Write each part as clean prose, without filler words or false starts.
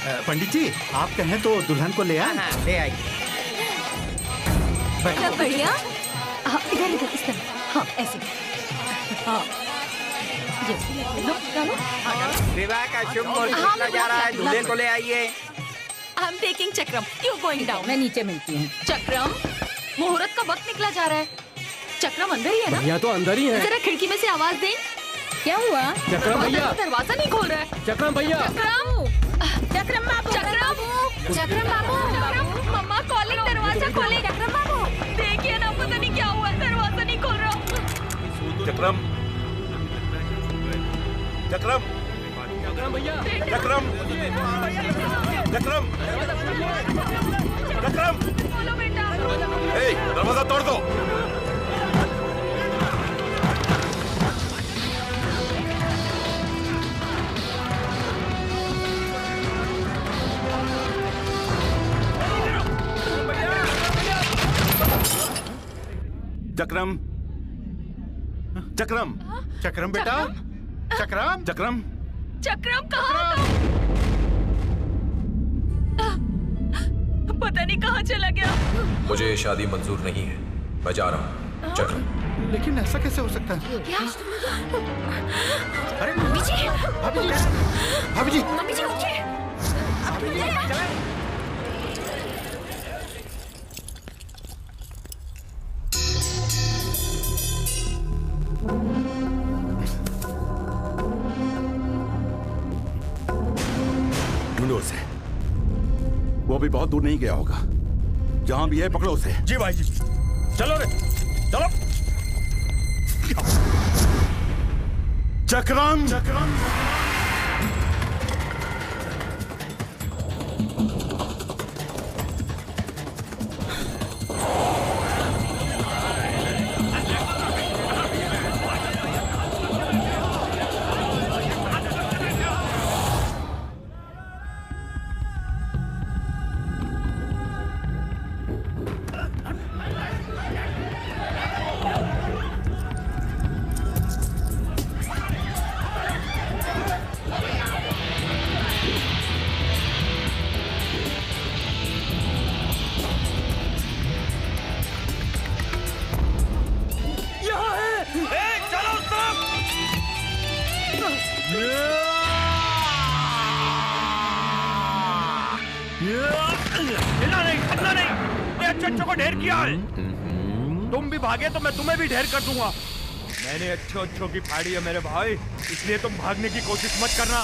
पंडित जी, आप कहें तो दुल्हन को ले आए। हाँ, ले आइए। बढ़िया। हाँ, इधर इधर इस तरह। हाँ, ऐसे। हाँ, ये लो, डालो। हाँ, डालो। विवाह का शुभ मुहूर्त निकला जा रहा है, दूल्हे को ले आइए। I'm taking चक्रम। You going down? मैं नीचे मिलती हूँ। चक्रम, मुहूर्त का वक्त निकला जा रहा है। चक्रम अंदर ही है ना? भैया तो अंदर ही है। जरा खिड़की में से आवाज दें। क्या हुआ? चक्रम भैया, दरवाजा नहीं खोल रहा है। चक्रम भैया, चक्रम, चक्रम बाबू, चक्रम, चक्रम बाबू, मम्मा कॉलिंग, दरवाजा खोले। चक्रम बाबू, देखिए ना, पता नहीं क्या हुआ, दरवाजा नहीं खोल रहा। चक्रम, चक्रम, चक्रम भैया, चक्रम, चक्रम, चक्रम, बोलो बेटा। ए, दरवाजा तोड़ दो। चक्रम, चक्रम, चक्रम बेटा, चक्रम, चक्रम, चक्रम कहाँ था? पता नहीं कहाँ चला गया। मुझे ये शादी मंजूर नहीं है, मैं जा रहा हूँ। चक्रम। लेकिन ऐसा कैसे हो सकता है? क्या? अरे मम्मी जी, भाभी जी, भाभी जी, मम्मी जी उठिए। ढूंढो उसे। वो भी बहुत दूर नहीं गया होगा। जहां भी है पकड़ो उसे। जी भाई जी। चलो रे, चलो। चक्रम, चक्रम, अच्छों को ढेर किया है। तुम भी भागे तो मैं तुम्हें भी ढेर कर दूंगा। मैंने अच्छों की फाड़ी है मेरे भाई, इसलिए तुम भागने की कोशिश मत करना।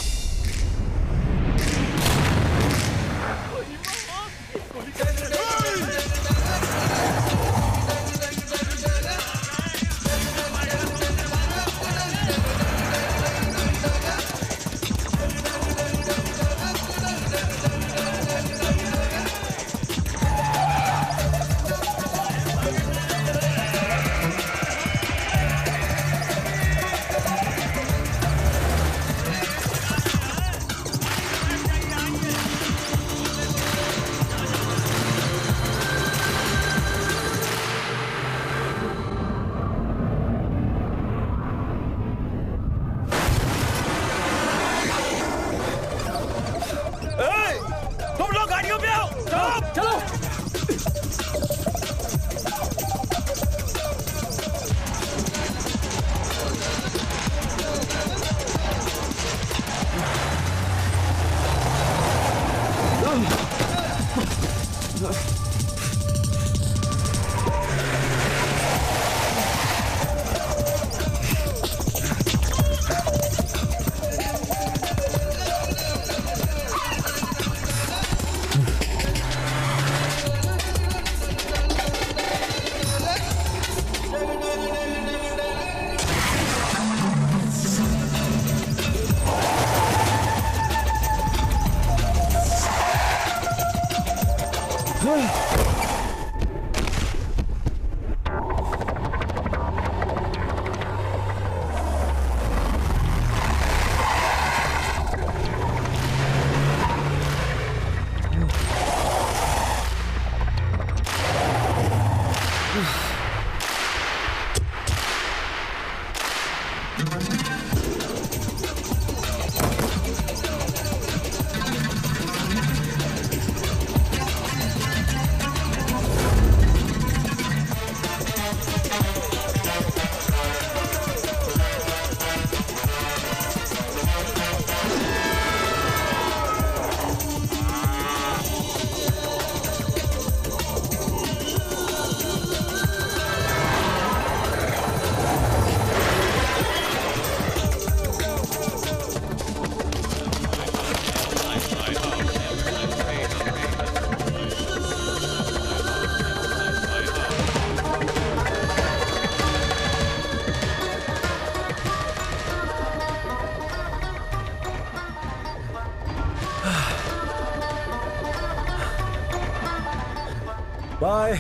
बाय।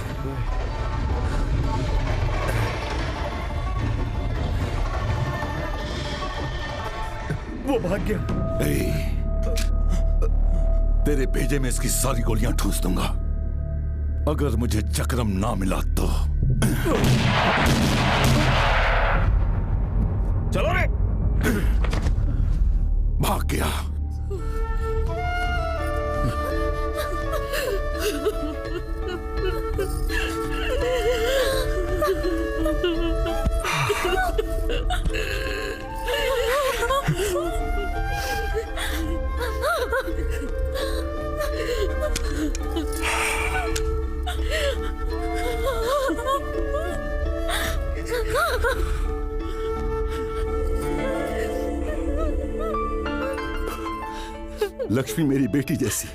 वो भाग गया। तेरे भेजे में इसकी सारी गोलियां ठूस दूंगा अगर मुझे चक्रम ना मिला तो। चलो रे। भाग गया। लक्ष्मी मेरी बेटी जैसी,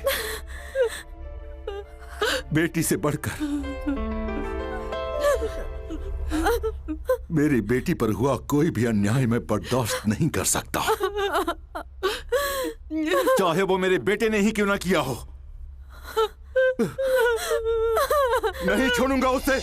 बेटी से बढ़कर। मेरी बेटी पर हुआ कोई भी अन्याय मैं बर्दाश्त नहीं कर सकता, चाहे वो मेरे बेटे ने ही क्यों ना किया हो। नहीं छोड़ूंगा उसे।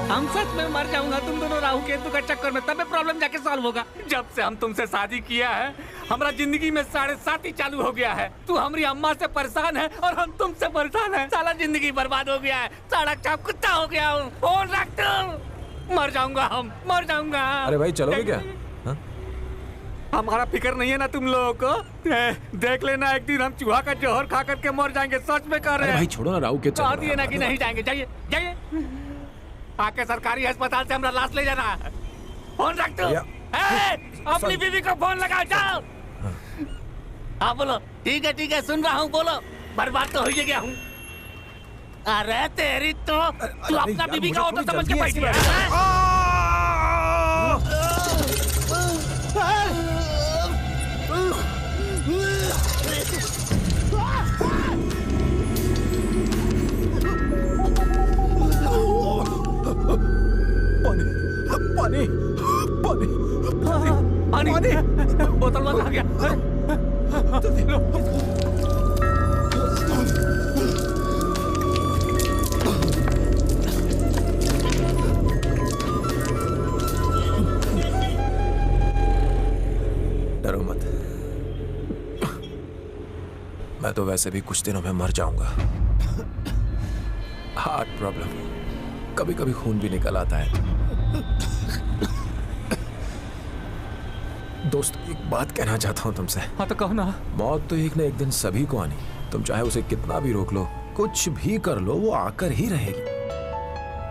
हम सच में मर जाऊंगा तुम दोनों राहु केतु का चक्कर में, तब प्रॉब्लम जाके सॉल्व होगा। जब से हम तुमसे शादी किया है हमारा जिंदगी में 7.5 चालू हो गया है। तू हमारी अम्मा से परेशान है और हम तुमसे परेशान है। साला जिंदगी बर्बाद हो गया है, साला चाप कुत्ता हो गया हूँ। फोन रख तुम, मर जाऊंगा हम, मर जाऊंगा। अरे भाई चलोगे क्या? हमारा फिक्र नहीं है ना तुम लोगों को? देख लेना एक दिन हम चूहा का जौहर खा करके मर जाएंगे, सच में कर रहे हैं। भाई छोड़ो ना, राहु केतु दिए ना कि नहीं जाएंगे। जाइए जाइए, आके सरकारी अस्पताल से हमारा लाश ले जाना। फोन रख दो। अपनी बीवी को फोन लगाओ, जाओ। हाँ बोलो। ठीक है सुन रहा हूँ, बोलो। बर्बाद तो हो ही गया हूँ। अरे तेरी तो तू अपना बीवी का ऑटो समझ के बैठ गया। पानी पानी पानी पानी बोतल बंद आ गया। डरो मत, मैं तो वैसे भी कुछ दिनों में मर जाऊंगा। हार्ट प्रॉब्लम, कभी कभी खून भी निकल आता है। दोस्त एक बात कहना चाहता हूँ तुमसे। हाँ तो कहो ना। मौत तो एक न एक दिन सभी को आनी, तुम चाहे उसे कितना भी रोक लो, कुछ भी कर लो, वो आकर ही रहेगी।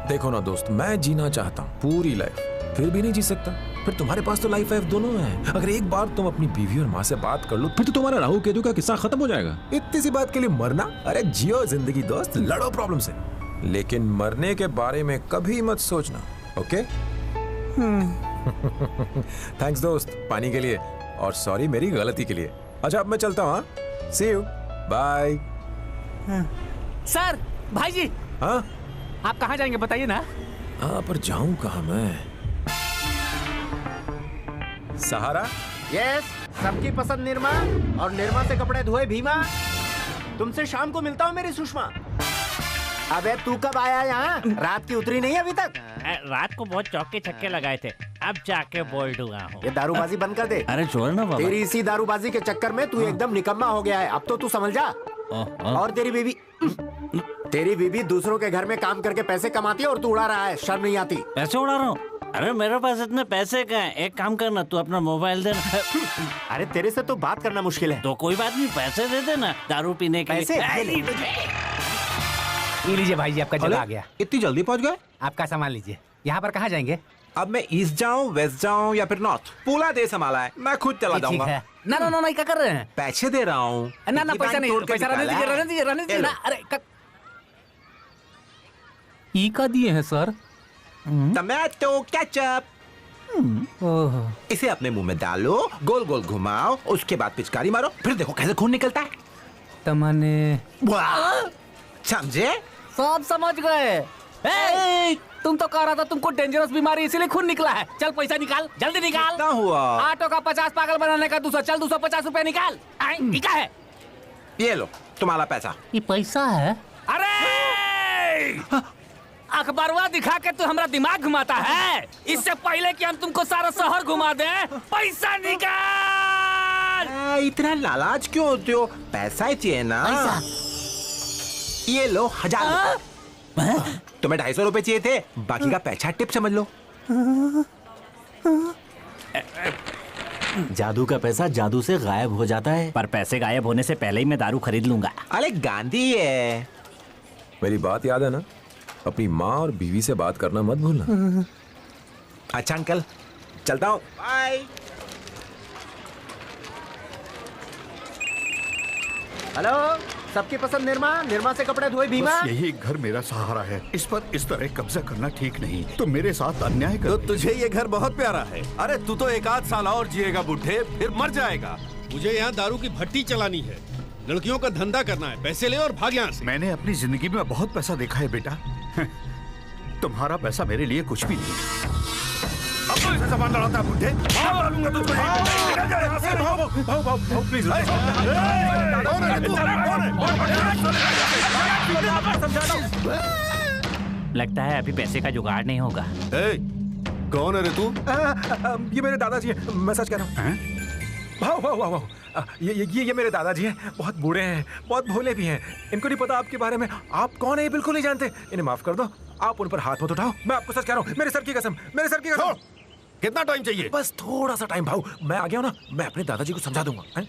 देखो ना दोस्त, मैं जीना चाहता हूँ पूरी लाइफ, फिर भी नहीं जी सकता। फिर तुम्हारे पास तो लाइफ दोनों है। अगर एक बार तुम अपनी बीवी और माँ से बात कर लो, फिर तो तुम्हारा राहु केतु का किस्सा खत्म हो जाएगा। इतनी सी बात के लिए मरना? अरे जियो जिंदगी दोस्त, लड़ो प्रॉब्लम से, लेकिन मरने के बारे में कभी मत सोचना, ओके? थैंक्स दोस्त पानी के लिए, और सॉरी मेरी गलती के लिए। अच्छा अब मैं चलता हूँ। सी यू, बाय। सर, भाई जी। हाँ आप कहाँ जाएंगे बताइए ना। हाँ पर जाऊं कहाँ मैं? सहारा? यस, सबकी पसंद निर्मा, और निर्मा से कपड़े धोए भीमा। तुमसे शाम को मिलता हूँ मेरी सुषमा। अबे तू कब आया यहाँ? रात की उतरी नहीं अभी तक? रात को बहुत चौके छक्के लगाए थे, अब जाके बोल्ड हुआ हूँ। ये दारूबाजी बंद कर दे। अरे छोड़ ना बाबा। तेरी इसी दारूबाजी के चक्कर में तू एकदम निकम्मा हो गया है। अब तो तू समझ जा। और तेरी बीवी दूसरों के घर में काम करके पैसे कमाती है और तू उड़ा रहा है, शर्म नहीं आती? पैसे उड़ा रहा हूँ? अरे मेरे पास इतने पैसे कहाँ हैं? एक काम करना, तू अपना मोबाइल देना। अरे तेरे से तो बात करना मुश्किल है। तो कोई बात नहीं, पैसे दे देना दारू पीने के लिए। ये लीजिए भाई जी, आपका जगह आ गया। इतनी जल्दी पहुंच गए? आपका सामान लीजिए। यहाँ पर कहाँ जाएंगे? अब मैं ईस्ट जाऊँ, वेस्ट जाऊँ या फिर नॉर्थ? पूरा देश संभाला है, मैं खुद चला जाऊंगा। ना ना ना, क्या कर रहे हैं? पैसे दे रहा हूँ। ना ना पैसा नहीं, पैसा रहने दीजिए, रहने दीजिए, रहने दीजिए ना। अरे ई का दिए हैं सर? Tomato ketchup. इसे अपने मुंह में डालो, गोल गोल घुमाओ, उसके बाद पिचकारी मारो, फिर देखो कैसे खून निकलता है। तमने समझे? सब समझ गए। तुम तो कह रहा था तुमको डेंजरस बीमारी इसीलिए खून निकला है। चल पैसा निकाल, जल्दी निकाल। कितना हुआ? ऑटो का 50 पागल बनाने का 200। चल 250 रुपए निकाल। क्या है? ये लो तुम्हारा पैसा। ये पैसा है? अरे अखबारवा दिखा के तू हमारा दिमाग घुमाता है। इससे पहले कि हम तुमको सारा शहर घुमा दे, पैसा निकाल। इतना लालाच क्यों होते हो? पैसा ही चाहिए ना। ये लो 1000। तुम्हें 250 रुपए चाहिए थे, बाकी का पैसा टिप समझ लो। जादू का पैसा जादू से गायब हो जाता है, पर पैसे गायब होने से पहले ही मैं दारू खरीद लूंगा। अरे गांधी है। मेरी बात याद है ना? अपनी माँ और बीवी से बात करना मत भूलना। अच्छा अंकल, चलता हूँ। बाय। हेलो, सबकी पसंद निर्मा, निर्मा से कपड़े धोए भीमा। बस यही घर मेरा सहारा है। इस पर इस तरह कब्जा करना ठीक नहीं। तुम मेरे साथ अन्याय कर। तो तुझे ये घर बहुत प्यारा है। अरे तू तो 1 आध साल और जिएगा बुढ़े, फिर मर जाएगा। मुझे यहाँ दारू की भट्टी चलानी है, लड़कियों का धंधा करना है। पैसे ले और भाग यहाँ से। मैंने अपनी जिंदगी में बहुत पैसा देखा है बेटा। तुम्हारा पैसा मेरे लिए कुछ भी नहीं। अब तो इसे सामान लड़ाता है बुढ़े। डालूंगा तुझको। भाव प्लीज। लगता है अभी पैसे का जुगाड़ नहीं होगा। कौन है रे तू? ये मेरे दादाजी हैं, मैं सच कह रहा हूँ। भाव ये मेरे दादाजी हैं। बहुत बूढ़े हैं, बहुत भोले भी हैं। इनको नहीं पता आपके बारे में। आप कौन है ये बिल्कुल नहीं जानते। इन्हें माफ कर दो। आप उन पर हाथ मत उठाओ। मैं आपको सच कह रहा हूँ, मेरे सर की कसम, मेरे सर की कसम। कितना टाइम चाहिए? बस थोड़ा सा टाइम भाऊ। मैं आ गया हूँ ना, मैं अपने दादाजी को समझा दूंगा।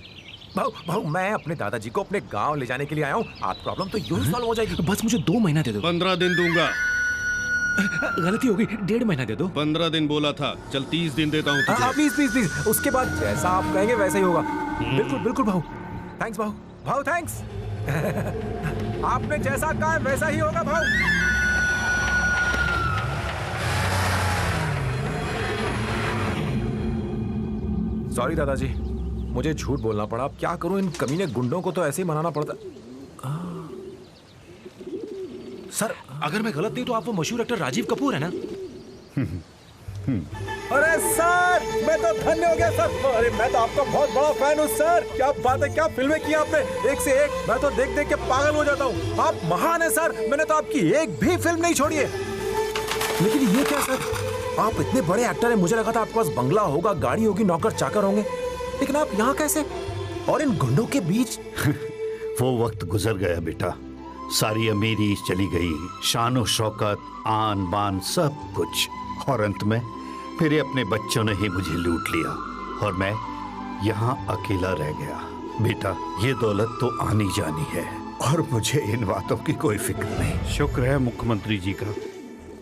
भाऊ मैं अपने दादाजी को अपने गांव ले जाने के लिए आया हूँ। आप प्रॉब्लम तो यूं सॉल्व हो जाएगी। बस मुझे 2 महीना दे दो। 15 दिन दूंगा। गलती हो गई, 1.5 महीना दे दो। 15 दिन बोला था, चल 30 दिन देता हूँ तुझे। प्लीज। उसके बाद जैसा आप कहेंगे वैसा ही होगा। बिल्कुल भाऊ। थैंक्स भाऊ थैंक्स। आपने जैसा कहा है वैसा ही होगा भाऊ। सॉरी दादाजी, मुझे झूठ बोलना पड़ा। अब क्या करूं, इन कमीने गुंडों को तो ऐसे ही मनाना पड़ता। सर अगर मैं गलत नहीं तो आप वो मशहूर एक्टर राजीव कपूर है ना? अरे सर मैं तो धन्य हो गया सर। अरे मैं तो आपका बहुत बड़ा फैन हूँ सर। क्या बात है, क्या फिल्में की आपने, एक से एक। मैं तो देख देख के पागल हो जाता हूँ। आप महान है सर। मैंने तो आपकी एक भी फिल्म नहीं छोड़ी है। लेकिन ये क्या सर, आप इतने बड़े एक्टर हैं, मुझे लगा था आपके पास बंगला होगा, गाड़ी होगी, नौकर चाकर होंगे। लेकिन आप यहाँ कैसे, और इन गुंडों के बीच? वो वक्त गुजर गया बेटा। सारी अमीरी चली गई, शान और शौकत, आन बान सब कुछ। और अंत में मेरे अपने बच्चों ने ही मुझे लूट लिया और मैं यहाँ अकेला रह गया। बेटा ये दौलत तो आनी जानी है और मुझे इन बातों की कोई फिक्र नहीं। शुक्र है मुख्यमंत्री जी का,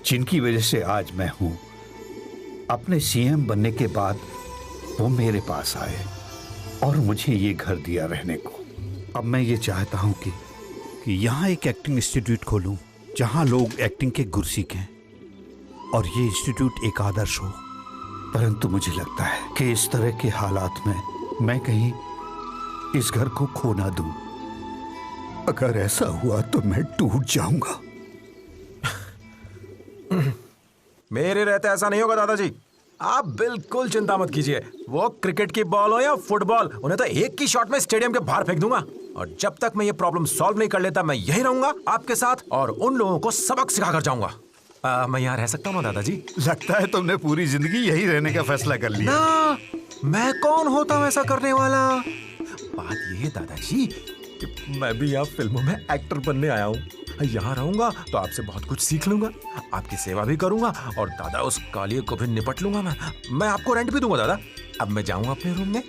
जिनकी वजह से आज मैं हूँ। अपने सीएम बनने के बाद वो मेरे पास आए और मुझे ये घर दिया रहने को। अब मैं ये चाहता हूँ कि यहाँ एक एक्टिंग इंस्टीट्यूट खोलूँ जहाँ लोग एक्टिंग के गुर सीखें और ये इंस्टीट्यूट एक आदर्श हो। परंतु मुझे लगता है कि इस तरह के हालात में मैं कहीं इस घर को खो ना दूं। अगर ऐसा हुआ तो मैं टूट जाऊंगा। मेरे रहते ऐसा नहीं होगा दादाजी। आप बिल्कुल चिंता मत कीजिए। वो क्रिकेट की बॉल हो या फुटबॉल, उन्हें तो एक ही शॉट में स्टेडियम के बाहर फेंक दूंगा। और जब तक मैं ये प्रॉब्लम सॉल्व नहीं कर लेता, मैं यही रहूंगा आपके साथ और उन लोगों को सबक सिखाकर जाऊंगा। मैं यहाँ रह सकता हूँ ना दादाजी? लगता है तुमने पूरी जिंदगी यही रहने का फैसला कर लिया। ना, मैं कौन होता हूँ ऐसा करने वाला। बात ये है दादाजी कि मैं भी यहाँ फिल्मों में एक्टर बनने आया हूँ। यहाँ रहूंगा तो आपसे बहुत कुछ सीख लूंगा, आपकी सेवा भी करूंगा और दादा उस कालिए को भी निपट लूंगा। मैं आपको रेंट भी दूंगा दादा। अब मैं जाऊंगा अपने रूम में।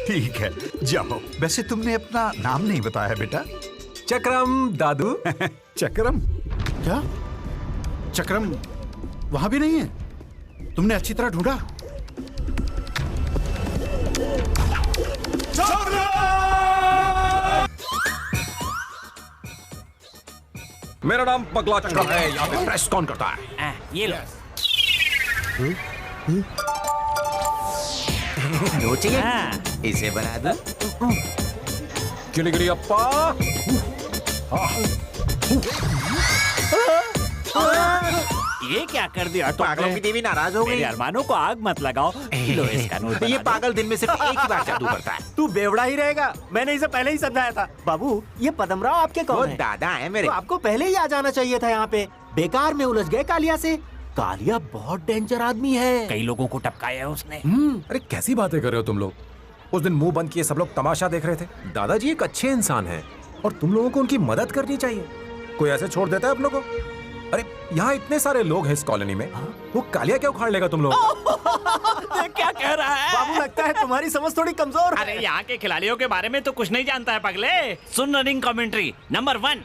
ठीक है जाओ। वैसे तुमने अपना नाम नहीं बताया बेटा। चक्रम दादू। चक्रम? क्या चक्रम वहां भी नहीं है? तुमने अच्छी तरह ढूंढा? मेरा नाम पगला चक्रम है। यहाँ पे प्रेस कौन करता है? ये लो। चाहिए? इसे बना दो। चिलिगड़ी अप्पा। ये क्या कर दिया पागलों की देवी नाराज हो गई। मेरे अरमानों को आग मत लगाओ। लो इसका नोट ये बना दो। पागल दिन में सिर्फ एक ही बार जादू करता है। तू बेवड़ा ही रहेगा, मैंने इसे पहले ही समझाया था। बाबू ये पदमराव आपके वो कौन है? दादा है मेरे। तो आपको पहले ही आ जाना चाहिए था यहाँ पे। बेकार में उलझ गए कालिया से। कालिया बहुत डेंजर आदमी है। कई लोगों को टपकाया है उसने। अरे कैसी बातें कर रहे हो तुम लोग? उस दिन मुंह बंद किए सब लोग तमाशा देख रहे थे। दादाजी एक अच्छे इंसान हैं और तुम लोगों को उनकी मदद करनी चाहिए। कोई ऐसे छोड़ देता है आप लोगों को? अरे यहाँ इतने सारे लोग हैं इस कॉलोनी में, वो कालिया क्या उखाड़ लेगा तुम लोग? क्या कह रहा है? बाबू लगता है तुम्हारी समझ थोड़ी कमजोर है। अरे यहाँ के खिलाड़ियों के बारे में तो कुछ नहीं जानता है पगले। सुन रनिंग कमेंट्री नंबर 1।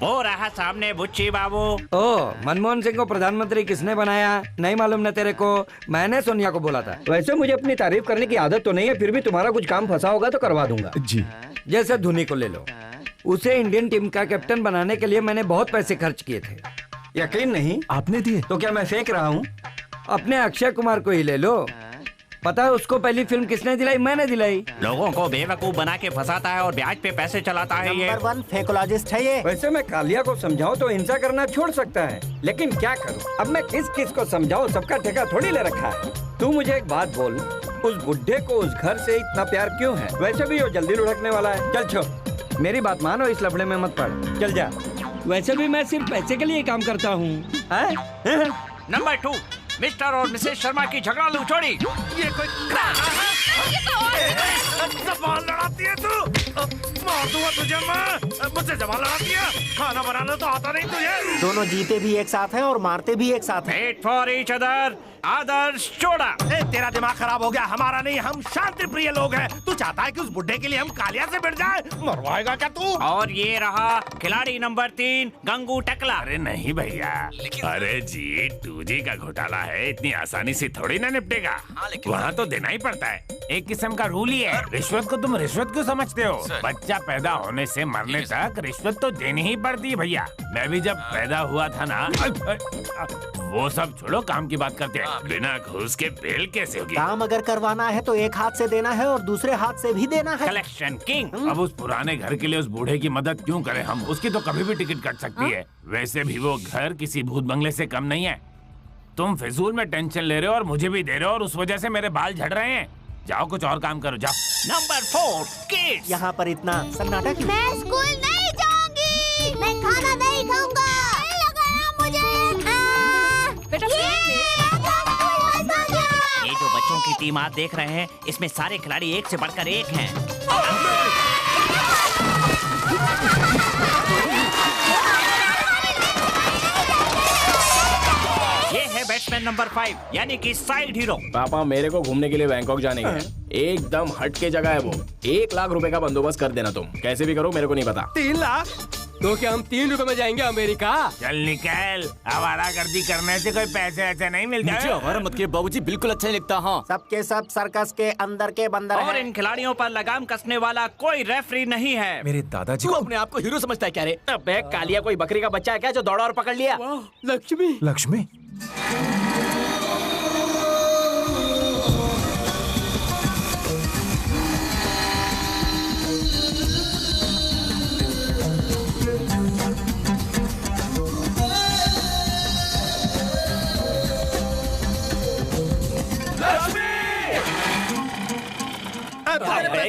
वो रहा सामने बुच्ची बाबू। ओ, मनमोहन सिंह को प्रधानमंत्री किसने बनाया नहीं मालूम न तेरे को? मैंने सोनिया को बोला था। वैसे मुझे अपनी तारीफ करने की आदत तो नहीं है, फिर भी तुम्हारा कुछ काम फंसा होगा तो करवा दूंगा जी। जैसे धोनी को ले लो, उसे इंडियन टीम का कैप्टन बनाने के लिए मैंने बहुत पैसे खर्च किए थे। यकीन नहीं? आपने दिए? तो क्या मैं फेंक रहा हूँ? अपने अक्षय कुमार को ही ले लो। पता है उसको पहली फिल्म किसने दिलाई? मैंने दिलाई। लोगों को बेवकूफ बना के फंसाता है और ब्याज पे पैसे चलाता है ये। नंबर 1 फेकोलॉजिस्ट है ये। वैसे मैं कालिया को समझाऊं तो हिंसा करना छोड़ सकता है, लेकिन क्या करूं? अब मैं किस किस को समझाऊं? सबका ठेका थोड़ी ले रखा है। तू मुझे एक बात बोल, उस बुड्ढे को उस घर से इतना प्यार क्यों है? वैसे भी वो जल्दी लुढ़कने वाला है। चल छोड़, मेरी बात मानो, इस लफड़े में मत पड़, चल जा। वैसे भी मैं सिर्फ पैसे के लिए काम करता हूँ। नंबर 2 मिस्टर और मिसेस शर्मा की झगड़ालू जोड़ी। ये कोई जबान लड़ाती है तू? मार दूंगा तुझे मैं। मुझसे जबान लड़ाती है? खाना बनाना तो आता नहीं तुझे? दोनों जीते भी एक साथ हैं और मारते भी एक साथ हैं। Wait for each other, आदर्श जोड़ा। तेरा दिमाग खराब हो गया, हमारा नहीं। हम शांति प्रिय लोग हैं। तू चाहता है कि उस बुड्ढे के लिए हम कालिया से भिड़ जाए? मरवाएगा क्या तू? और ये रहा खिलाड़ी नंबर 3 गंगू टकला। अरे नहीं भैया, अरे जी 2G का घोटाला है, इतनी आसानी से थोड़ी ना निपटेगा। वहाँ तो देना ही पड़ता है, एक किस्म का रूल ही है। रिश्वत को तुम रिश्वत क्यों समझते हो? बच्चा पैदा होने से मरने तक रिश्वत तो देनी ही पड़ती है भैया। मैं भी जब पैदा हुआ था ना, वो सब छोड़ो, काम की बात करते हैं। बिना घूस के बेल कैसे होगी? काम अगर करवाना है तो एक हाथ से देना है और दूसरे हाथ से भी देना है। Collection king. अब उस पुराने घर के लिए उस बूढ़े की मदद क्यों करें हम? उसकी तो कभी भी टिकट कट सकती है। वैसे भी वो घर किसी भूत बंगले से कम नहीं है। तुम फिजूल में टेंशन ले रहे हो और मुझे भी दे रहे हो, और उस वजह से मेरे बाल झड़ रहे हैं। जाओ कुछ और काम करो, जाओ। Number 4 kids. यहाँ पर इतना सन्नाटा क्यों? मैं स्कूल नहीं जाऊंगी। मैं खाना नहीं खाऊंगा। नहीं लगाना मुझे। बेटा ये जो बच्चों की टीम आप देख रहे हैं, इसमें सारे खिलाड़ी एक से बढ़कर एक हैं। ये है बैट्समैन नंबर 5 यानी कि साइड हीरो। पापा मेरे को घूमने के लिए बैंकॉक जाने का है। एकदम हट के जगह है वो। 1 लाख रुपए का बंदोबस्त कर देना तुम, कैसे भी करो, मेरे को नहीं पता। 3 लाख? तो क्या हम 3 रुपए में जाएंगे अमेरिका? चल निकल, आवारागर्दी करने से कोई पैसे ऐसे नहीं मिलते। मुझे आवारा मत किए बाबूजी, बिल्कुल अच्छा नहीं लगता। हाँ, सबके सब सर्कस के अंदर के बंदर और हैं। इन खिलाड़ियों पर लगाम कसने वाला कोई रेफरी नहीं है। मेरे दादाजी तू अपने आप को हीरो समझता है क्या रे? अबे कालिया कोई बकरी का बच्चा है क्या जो दौड़ा और पकड़ लिया? लक्ष्मी। लक्ष्मी?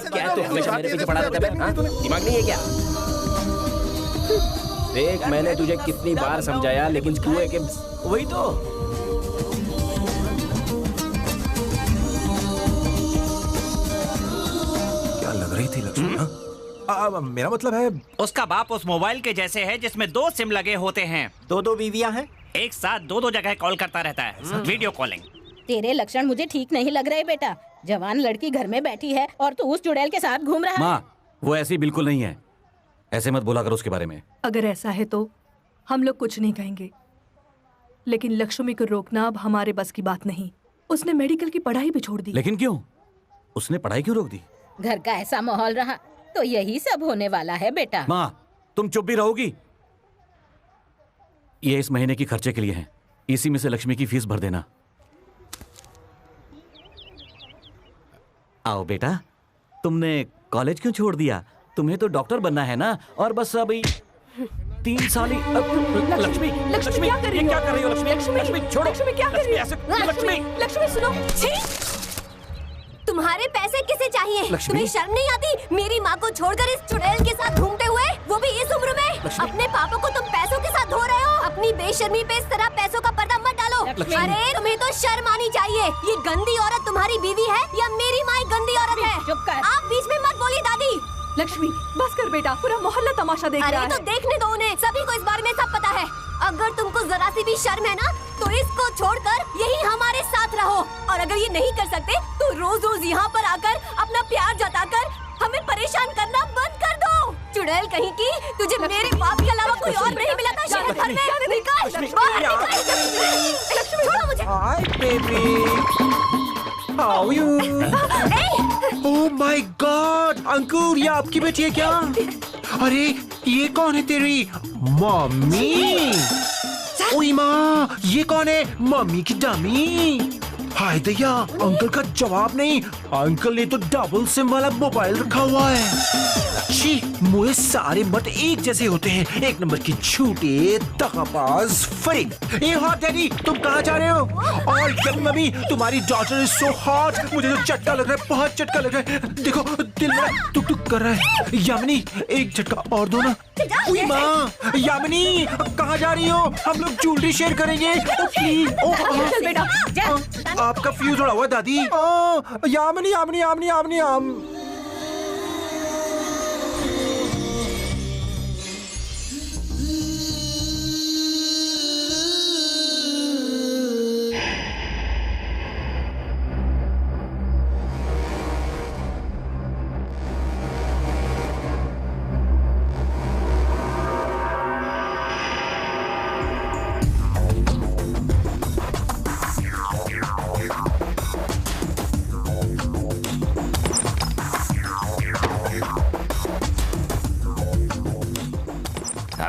क्या तू हमेशा मेरे पीछे पड़ा रहता है? हाँ? दिमाग नहीं है क्या? देख मैंने तुझे कितनी बार समझाया, लेकिन क्यों है कि वही तो। क्या लग रही थी लक्ष्मी? मेरा मतलब है उसका बाप उस मोबाइल के जैसे है जिसमें 2 सिम लगे होते हैं। 2 बीवियां हैं, एक साथ 2 जगह कॉल करता रहता है, वीडियो कॉलिंग। तेरे लक्षण मुझे ठीक नहीं लग रहे बेटा। जवान लड़की घर में बैठी है और तू उस चुड़ैल के साथ घूम रहा है। माँ, वो ऐसी बिल्कुल नहीं है, ऐसे मत बोला करो उसके बारे में। अगर ऐसा है तो हम लोग कुछ नहीं कहेंगे, लेकिन लक्ष्मी को रोकना अब हमारे बस की बात नहीं। उसने मेडिकल की पढ़ाई भी छोड़ दी। लेकिन क्यों? उसने पढ़ाई क्यों रोक दी? घर का ऐसा माहौल रहा तो यही सब होने वाला है बेटा। माँ, तुम चुप भी रहोगी? ये इस महीने की खर्चे के लिए है, इसी में से लक्ष्मी की फीस भर देना। आओ बेटा, तुमने कॉलेज क्यों छोड़ दिया? तुम्हें तो डॉक्टर बनना है ना, और बस अभी 3 साल ही। लक्ष्मी, लक्ष्मी क्या कर रही हो? क्या कर रही हो लक्ष्मी? लक्ष्मी छोड़ो। लक्ष्मी क्या कर रही हो? लक्ष्मी, लक्ष्मी सुनो। तुम्हारे पैसे किसे चाहिए? लक्ष्मी? तुम्हें शर्म नहीं आती मेरी माँ को छोड़कर इस चुड़ैल के साथ घूमते हुए, वो भी इस उम्र में? अपने पापा को तुम पैसों के साथ धो रहे हो। अपनी बेशर्मी पे इस तरह पैसों का पर्दा मत डालो। अरे तुम्हें तो शर्म आनी चाहिए। ये गंदी औरत तुम्हारी बीवी है या मेरी माँ गंदी औरत है? चुप कर। आप बीच में मत बोलिए दादी। लक्ष्मी बस कर बेटा, पूरा मोहल्ला तमाशा देख रहा है। अरे तो देखने दो उन्हें, सभी को इस बारे में सब पता है। अगर तुमको जरा सी भी शर्म है ना, तो इसको छोड़कर यही हमारे साथ रहो। और अगर ये नहीं कर सकते तो रोज रोज यहाँ पर आकर अपना प्यार जताकर हमें परेशान करना बंद कर दो। चुड़ैल कहीं की, तुझे मेरे बाप के अलावा कोई और नहीं मिला था शहर भर में। निकल बाहर निकल। छोड़ो मुझे। Hi baby, how you? Oh my god, Ankur ये आपकी बेटी है क्या? अरे ये कौन है तेरी मम्मी? ओई माँ, ये कौन है? मम्मी की डमी। हाय दया, अंकल का जवाब नहीं। अंकल ने तो डबल सिम वाला मोबाइल रखा हुआ है। छी, मुझे सारे मत एक जैसे होते हैं। एक नंबर की झूठे दगाबाज फरीद। ए हॉट डैडी, तुम कहाँ जा रहे हो? और यंग मम्मी, तुम्हारी डॉटर इज सो हॉट। मुझे तो चटका लग रहा है, बहुत चटका लग रहा है। देखो दिल मेरा टुक टुक कर रहा है। यामिनी, एक झटका और दो ना। ओए माँ, यामिनी कहाँ जा रही हो? हम लोग ज्वेलरी शेयर करेंगे। ओ प्लीज। चल बेटा, आपका फ्यूज उड़ा हुआ दादी। यामिनी यामिनी यामिनी यामिनी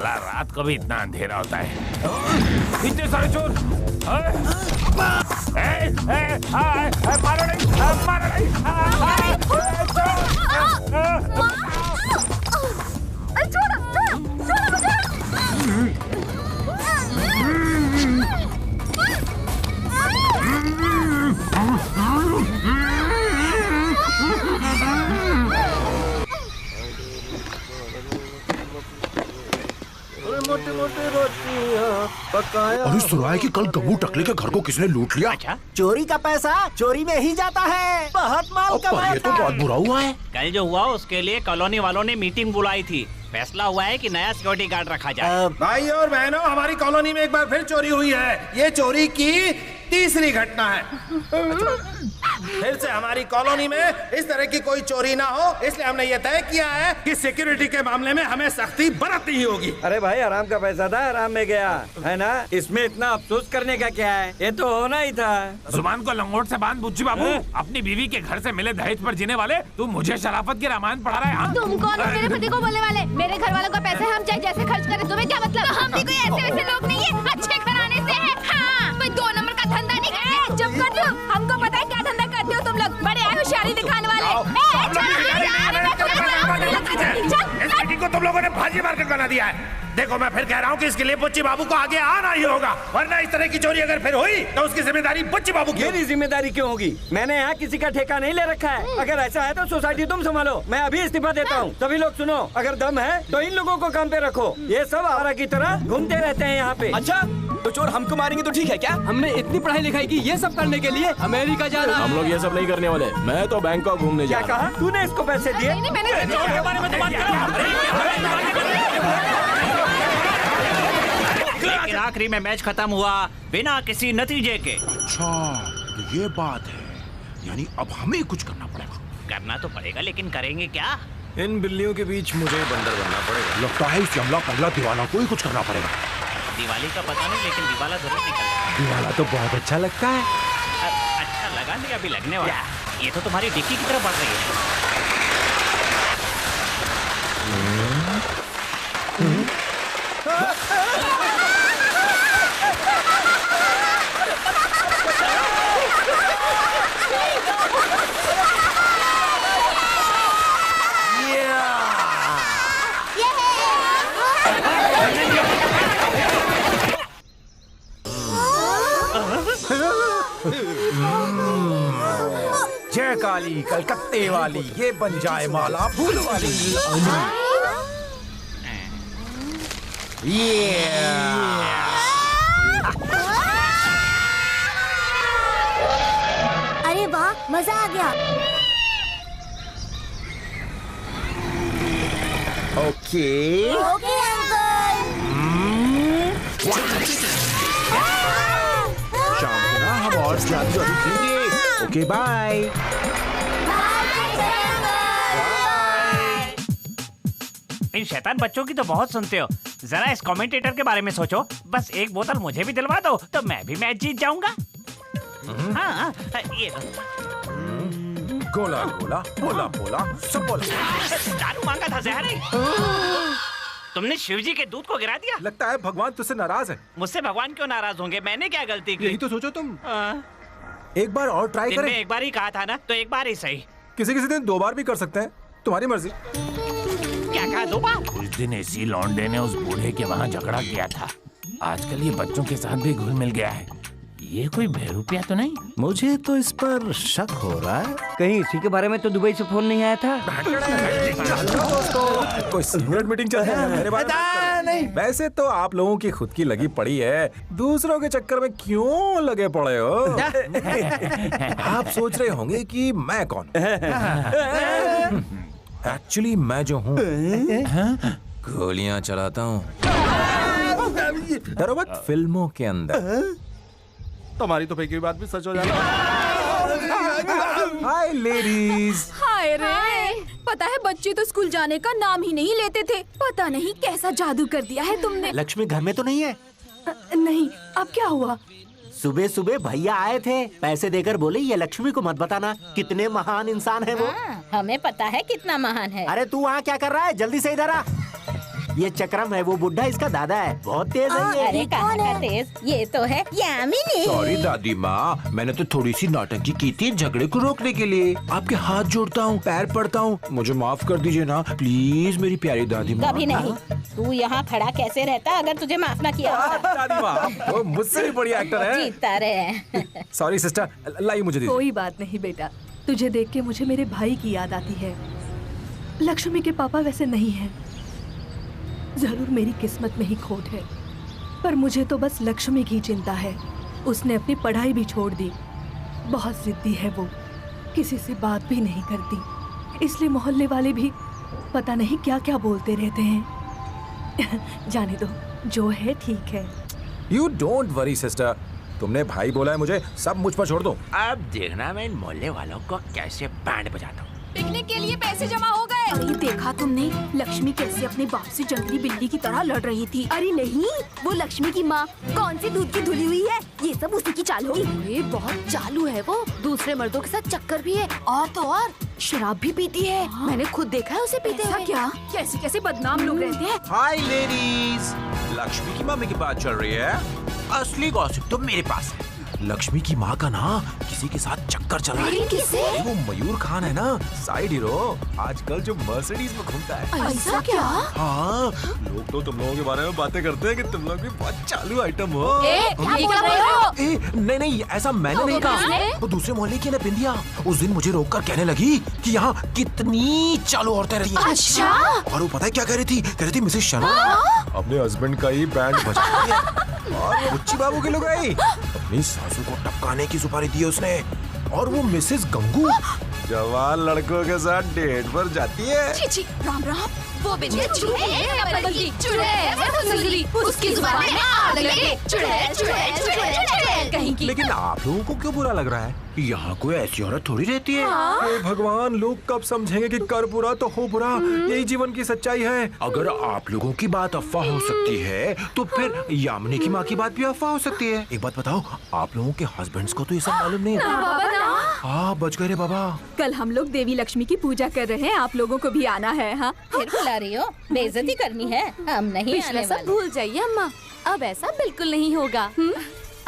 रात को भी इतना अंधेरा होता है। इतने सारे चोर। मारो नहीं, मारो नहीं। मोटे मोटे रोटियां पकाया। अरे सुना है कि कल गब्बू टकले के घर को किसने लूट लिया? अच्छा? चोरी का पैसा चोरी में ही जाता है। बहुत माल कमाया। ये तो बहुत बुरा हुआ है। कल जो हुआ उसके लिए कॉलोनी वालों ने मीटिंग बुलाई थी। फैसला हुआ है कि नया सिक्योरिटी गार्ड रखा जाए। भाई और बहनों, हमारी कॉलोनी में एक बार फिर चोरी हुई है। ये चोरी की तीसरी घटना है। फिर से हमारी कॉलोनी में इस तरह की कोई चोरी ना हो, इसलिए हमने ये तय किया है कि सिक्योरिटी के मामले में हमें सख्ती बरतनी ही होगी। अरे भाई, आराम का पैसा था, आराम में गया है ना। इसमें इतना अफसोस करने का क्या है? ये तो होना ही था। जुबान को लंगोट से बांध बुच्ची बाबू। अपनी बीवी के घर से मिले दहेज पर जीने वाले तू मुझे शराफत की रामायण पढ़ा रहा है। तुम कौन हो मेरे पति को बोलने वाले? मेरे घर वालों का पैसा हम चाहे जैसे खर्च करें, तुम्हें क्या मतलब? हम भी कोई ऐसे वैसे लोग नहीं है, अच्छे घराने से है। हाँ, कोई 2 नंबर का धंधा नहीं करते। चुप कर दो, हमको पता है क्या धंधा करते हो तुम लोग। बड़े होशियारी दिखाने वाले। इस मीटिंग को तुम लोगों ने भाजी मार्केट बना दिया है। देखो, मैं फिर कह रहा हूँ कि इसके लिए बुच्ची बाबू को आगे आना ही होगा, वरना इस तरह की चोरी अगर फिर हुई तो उसकी जिम्मेदारी बुच्ची बाबू की। मेरी जिम्मेदारी क्यों होगी? मैंने यहाँ किसी का ठेका नहीं ले रखा है। अगर ऐसा है तो सोसाइटी तुम संभालो, मैं अभी इस्तीफा देता हूँ। सभी लोग सुनो, अगर दम है तो इन लोगों को काम पे रखो। ये सब आवारा की तरह घूमते रहते हैं यहाँ पे। अच्छा, तो चोर हमको मारेंगे तो ठीक है क्या? हमने इतनी पढ़ाई लिखाई की ये सब करने के लिए अमेरिका जा रहा है। हम लोग ये सब नहीं करने वाले। मैं तो बैंकॉक घूमने जा रहा हूँ। क्या कहा तूने? इसको पैसे दिए? लेकिन आखिरी में मैच खत्म हुआ बिना किसी नतीजे के। अच्छा, तो ये बात है। यानी अब हमें कुछ करना पड़ेगा। करना तो पड़ेगा, लेकिन करेंगे क्या? इन बिल्लियों के बीच मुझे बंदर बनना पड़ेगा। लगता है इस यमला पगला दीवाना को ही कुछ करना पड़ेगा। दिवाली का पता नहीं, लेकिन दिवाला जरूर निकलता। दिवाला तो बहुत अच्छा लगता है। अच्छा लगा नहीं, अभी लगने वाला। ये तो तुम्हारी डिक्की की तरफ बढ़ रही है। वाली, कलकत्ते वाली, ये बन जाए माला फूल वाली। अरे वाह, मजा आ गया। Okay okay uncle. शाम को ना हम और ज्यादा खेलेंगे। Okay bye. इन शैतान बच्चों की तो बहुत सुनते हो। जरा इस कमेंटेटर के बारे में सोचो। बस एक बोतल मुझे भी दिलवा दो तो मैं भी मैच जीत जाऊंगा। हाँ, ये गोला गोला बोला बोला सब बोला। दारू मांगा था जहर। तुमने शिवजी के दूध को गिरा दिया। लगता है भगवान तुझसे नाराज है। मुझसे भगवान क्यों नाराज होंगे? मैंने क्या गलती की? यही तो सोचो तुम। एक बार और ट्राई करें। एक बार ही कहा था ना, तो एक बार ही सही। किसी किसी दिन 2 बार भी कर सकते हैं, तुम्हारी मर्जी। क्या कहा 2 बार? कुछ दिन ऐसी लौंडे ने उस बूढ़े के वहाँ झगड़ा किया था। आजकल ये बच्चों के साथ भी घुल मिल गया है। ये कोई बहरूपिया तो नहीं? मुझे तो इस पर शक हो रहा है। कहीं इसी के बारे में तो दुबई से फोन नहीं आया था? कोई सीक्रेट मीटिंग चल रही है मेरे बारे में? नहीं। वैसे तो आप लोगों की खुद की लगी पड़ी है, दूसरों के चक्कर में क्यों लगे पड़े हो? आप सोच रहे होंगे कि मैं कौन? एक्चुअली मैं जो हूँ गोलियां चलाता हूँ। डरो मत, फिल्मों के अंदर। तुम्हारी तो फेंकी हुई बात भी सच हो जाना। हाय लेडीज। हाय रे, पता है बच्चे तो स्कूल जाने का नाम ही नहीं लेते थे। पता नहीं कैसा जादू कर दिया है तुमने। लक्ष्मी घर में तो नहीं है? नहीं, अब क्या हुआ? सुबह सुबह भैया आए थे, पैसे देकर बोले ये लक्ष्मी को मत बताना। कितने महान इंसान है वो। हमें पता है कितना महान है। अरे तू वहाँ क्या कर रहा है? जल्दी से इधर आ। ये चक्रम है, वो बुढ़ा इसका दादा है। बहुत तेज है ये। अरे कहाँ का तेज? ये तो है यामिनी। सॉरी दादी माँ, मैंने तो थोड़ी सी नौटंकी की थी झगड़े को रोकने के लिए। आपके हाथ जोड़ता हूँ, पैर पड़ता हूँ, मुझे माफ कर दीजिए ना प्लीज मेरी प्यारी दादी माँ। कभी नहीं। तू यहाँ खड़ा कैसे रहता अगर तुझे माफ ना किया होता? दादी माँ, वो मुझसे भी बढ़िया एक्टर है। जीतता रहे। सॉरी सिस्टर, लाई मुझे दीजिए। कोई बात नहीं बेटा, तुझे देख के मुझे मेरे भाई की याद आती है। लक्ष्मी के पापा वैसे नहीं हैं। जरूर मेरी किस्मत में ही खोट है, पर मुझे तो बस लक्ष्मी की चिंता है। उसने अपनी पढ़ाई भी छोड़ दी। बहुत जिद्दी है वो, किसी से बात भी नहीं करती। इसलिए मोहल्ले वाले भी पता नहीं क्या क्या बोलते रहते हैं। जाने दो, जो है ठीक है। You don't worry sister, तुमने भाई बोला है मुझे, सब मुझ पर छोड़ दो। अब देखना मैं इन मोहल्ले वालों को कैसे बैंड बजाता हूँ। पिकनिक के लिए पैसे जमा हो गए। अरे देखा तुमने लक्ष्मी कैसे अपने बाप से जंगली बिल्ली की तरह लड़ रही थी। अरे नहीं, वो लक्ष्मी की माँ कौन सी दूध की धुली हुई है। ये सब उसी की चाल होगी। ये बहुत चालू है वो। दूसरे मर्दों के साथ चक्कर भी है और तो और शराब भी पीती है। मैंने खुद देखा है उसे पीते हुए। क्या कैसे कैसे बदनाम लोग रहते हैं। हाय लेडीज, लक्ष्मी की मम्मी की बात चल रही है। असली गॉसिप तो मेरे पास है। लक्ष्मी की माँ का ना किसी के साथ चक्कर चल रहा है। किससे? वो मयूर खान है ना, साइड हीरो, आजकल जो मर्सिडीज में घूमता है। ऐसा क्या? हाँ, लोग तो तुम लोगों के बारे में बातें करते हैं कि तुम लोग भी बहुत चालू आइटम हो। क्या बोल रहे हो? नहीं नहीं, ऐसा मैंने नहीं कहा। वो दूसरे मोहल्ले की ना बिंदिया उस दिन मुझे रोककर कहने लगी कि यहाँ कितनी चालू औरतें रहती हैं। अच्छा। और वो पता है क्या कह रही थी? कह रही थी मिसेस शर्मा अपने हस्बैंड का ही बैंड बजा रही है। और वो बुच्ची बाबू की लुगाई अपनी सासू को टपकाने की सुपारी दी उसने। और वो मिसेस गंगू जवान लड़कों के साथ डेट पर जाती है। छी राम राम, वो बिल्ली चुड़ैल चुड़ैल, उसकी जुबान में आग लगे। चुड़ैल चुड़ैल चुड़ैल कहीं की। लेकिन आप लोगों को क्यों बुरा लग रहा है? यहाँ कोई ऐसी औरत थोड़ी रहती है। हे भगवान, लोग कब समझेंगे कि कर बुरा तो हो बुरा, यही जीवन की सच्चाई है। अगर आप लोगों की बात अफवाह हो सकती है तो फिर यामिनी की माँ की बात भी अफवाह हो सकती है। एक बात बताओ, आप लोगों के हस्बैंड्स को तो ये सब मालूम नहीं है। हाँ, बच गए रे बाबा। कल हम लोग देवी लक्ष्मी की पूजा कर रहे हैं, आप लोगों को भी आना है। हाँ, फिर बुला रही हो? बेइज्जती करनी है? हम नहीं आने वाले। भूल जाइए अम्मा, अब ऐसा बिल्कुल नहीं होगा।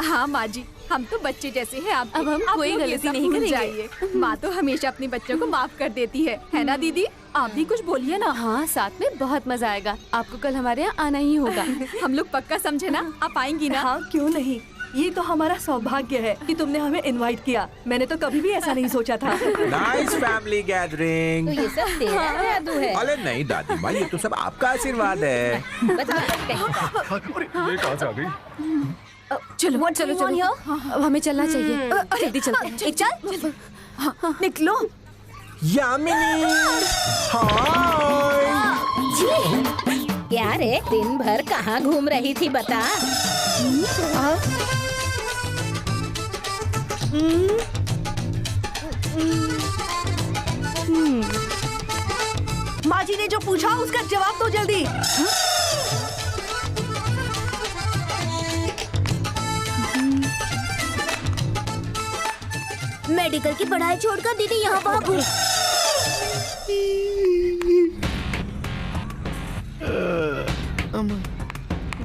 हाँ माँ जी, हम तो बच्चे जैसे हैं। आप अब हम कोई गलती नहीं करेंगे। माँ तो हमेशा अपने बच्चों को माफ कर देती है ना दीदी? आप भी कुछ बोलिए ना। हाँ, साथ में बहुत मजा आएगा। आपको कल हमारे यहाँ आना ही होगा। हम लोग पक्का समझे ना? आप आएंगी ना? हाँ, क्यों नहीं। ये तो हमारा सौभाग्य है कि तुमने हमें इनवाइट किया। मैंने तो कभी भी ऐसा नहीं सोचा था। Nice family gathering. तो ये सब तेरा जादू है। अरे नहीं दादी माँ, ये तो सब आपका आशीर्वाद है। चलो चलो चलो, अब हमें चलना चाहिए। जल्दी चलते हैं। चल निकलो। यामिनी, क्या रे, दिन भर कहाँ घूम रही थी बता? माँ जी ने जो पूछा उसका जवाब दो जल्दी। मेडिकल की पढ़ाई छोड़कर दीदी यहाँ वहाँ घूम।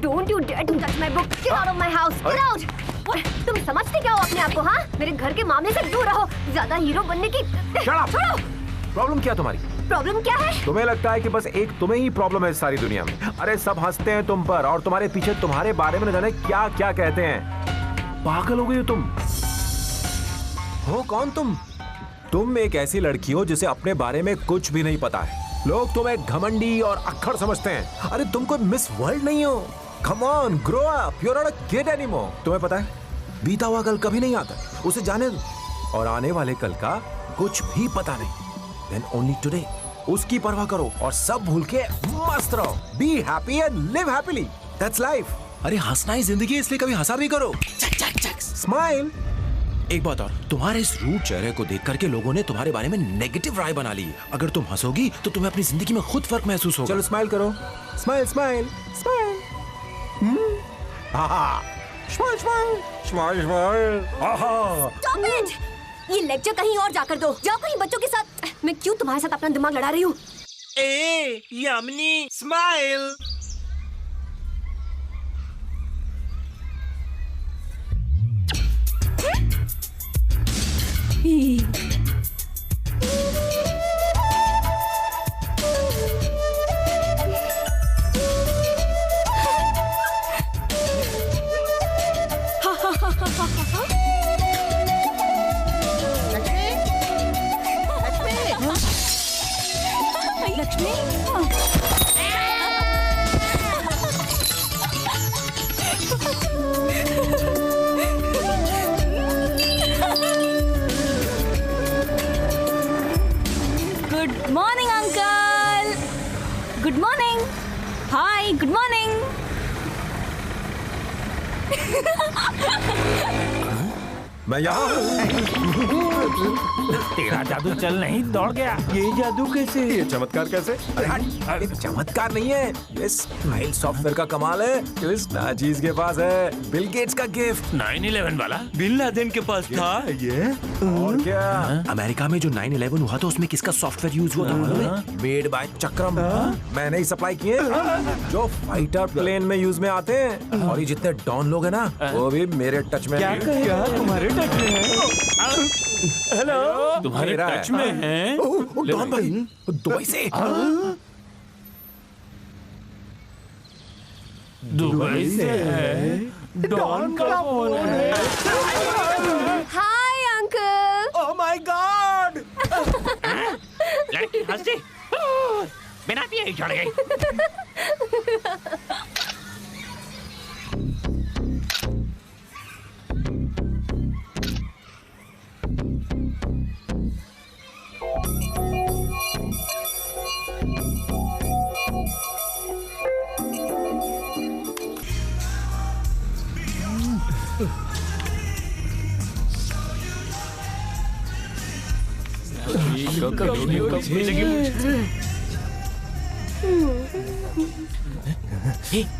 Don't you dare to touch my book! Get out of my house! Get out! What? तुम समझते क्या हो अपने आप को? हाँ, मेरे घर के मामले से दूर रहो। ज्यादा हीरो बनने की छोड़ो। प्रॉब्लम क्या तुम्हारी? प्रॉब्लम क्या है? तुम्हें लगता है कि बस एक तुम्हें ही प्रॉब्लम है इस सारी दुनिया में? अरे सब हंसते हैं तुम पर और तुम्हारे पीछे तुम्हारे बारे में न जाने क्या क्या कहते हैं। पागल हो गई हो तुम। हो कौन तुम? तुम एक ऐसी लड़की हो जिसे अपने बारे में कुछ भी नहीं पता है। लोग तुम्हें घमंडी और अक्खड़ समझते हैं। अरे तुम कोई मिस वर्ल्ड नहीं हो। Come on, grow up. You're not a kid anymore. तुम्हें पता है, बीता हुआ कल कभी नहीं आता, उसे जाने दो। और आने वाले कल का कुछ भी पता नहीं। Then only today. उसकी परवाह करो और सब भूल के मस्त रहो। Be happy and live happily. That's life. अरे हंसना ही जिंदगी है, इसलिए कभी हंसा भी करो। Smile. एक बात और, तुम्हारे इस रूट चेहरे को देख करके लोगों ने तुम्हारे बारे में नेगेटिव राय बना ली है। अगर तुम हंसोगी तो तुम्हें अपनी जिंदगी में खुद फर्क महसूस होगा। चलो स्माइल करो। Smile smile smile. Smile smile smile smile. Stop it! ये लेक्चर कहीं और जाकर दो। जाओ कहीं बच्चों के साथ। मैं क्यों तुम्हारे साथ अपना दिमाग लड़ा रही हूँ? ए Yamini, smile. Good morning uncle. Good morning. Hi, good morning. मैं यहाँ तेरा जादू चल नहीं, दौड़ गया। ये जादू कैसे? ये चमत्कार कैसे? अरे चमत्कार नहीं है, ये स्माइल सॉफ्टवेयर का कमाल है। इस नाजीज के पास है बिल गेट्स का गिफ्ट। 9/11 वाला बिन लादेन के पास था ये। और क्या? अमेरिका में जो 9/11 हुआ था उसमें किसका सॉफ्टवेयर यूज हुआ था मालूम है? मेड बाय चक्रम। मैंने ही सप्लाई किए, जो फाइटर प्लेन में यूज में आते हैं। और ये जितने डॉन लोग हैं ना, वो भी मेरे टच में। क्या कहेगा? तुम्हारे टच में है? हेलो, तुम्हारे टच में है? डॉन भाई दुबई से। दुबई से है? डॉन का फोन है? Hi uncle. Oh my God. लड़की हंसी बिना पिए ही चढ़ गई।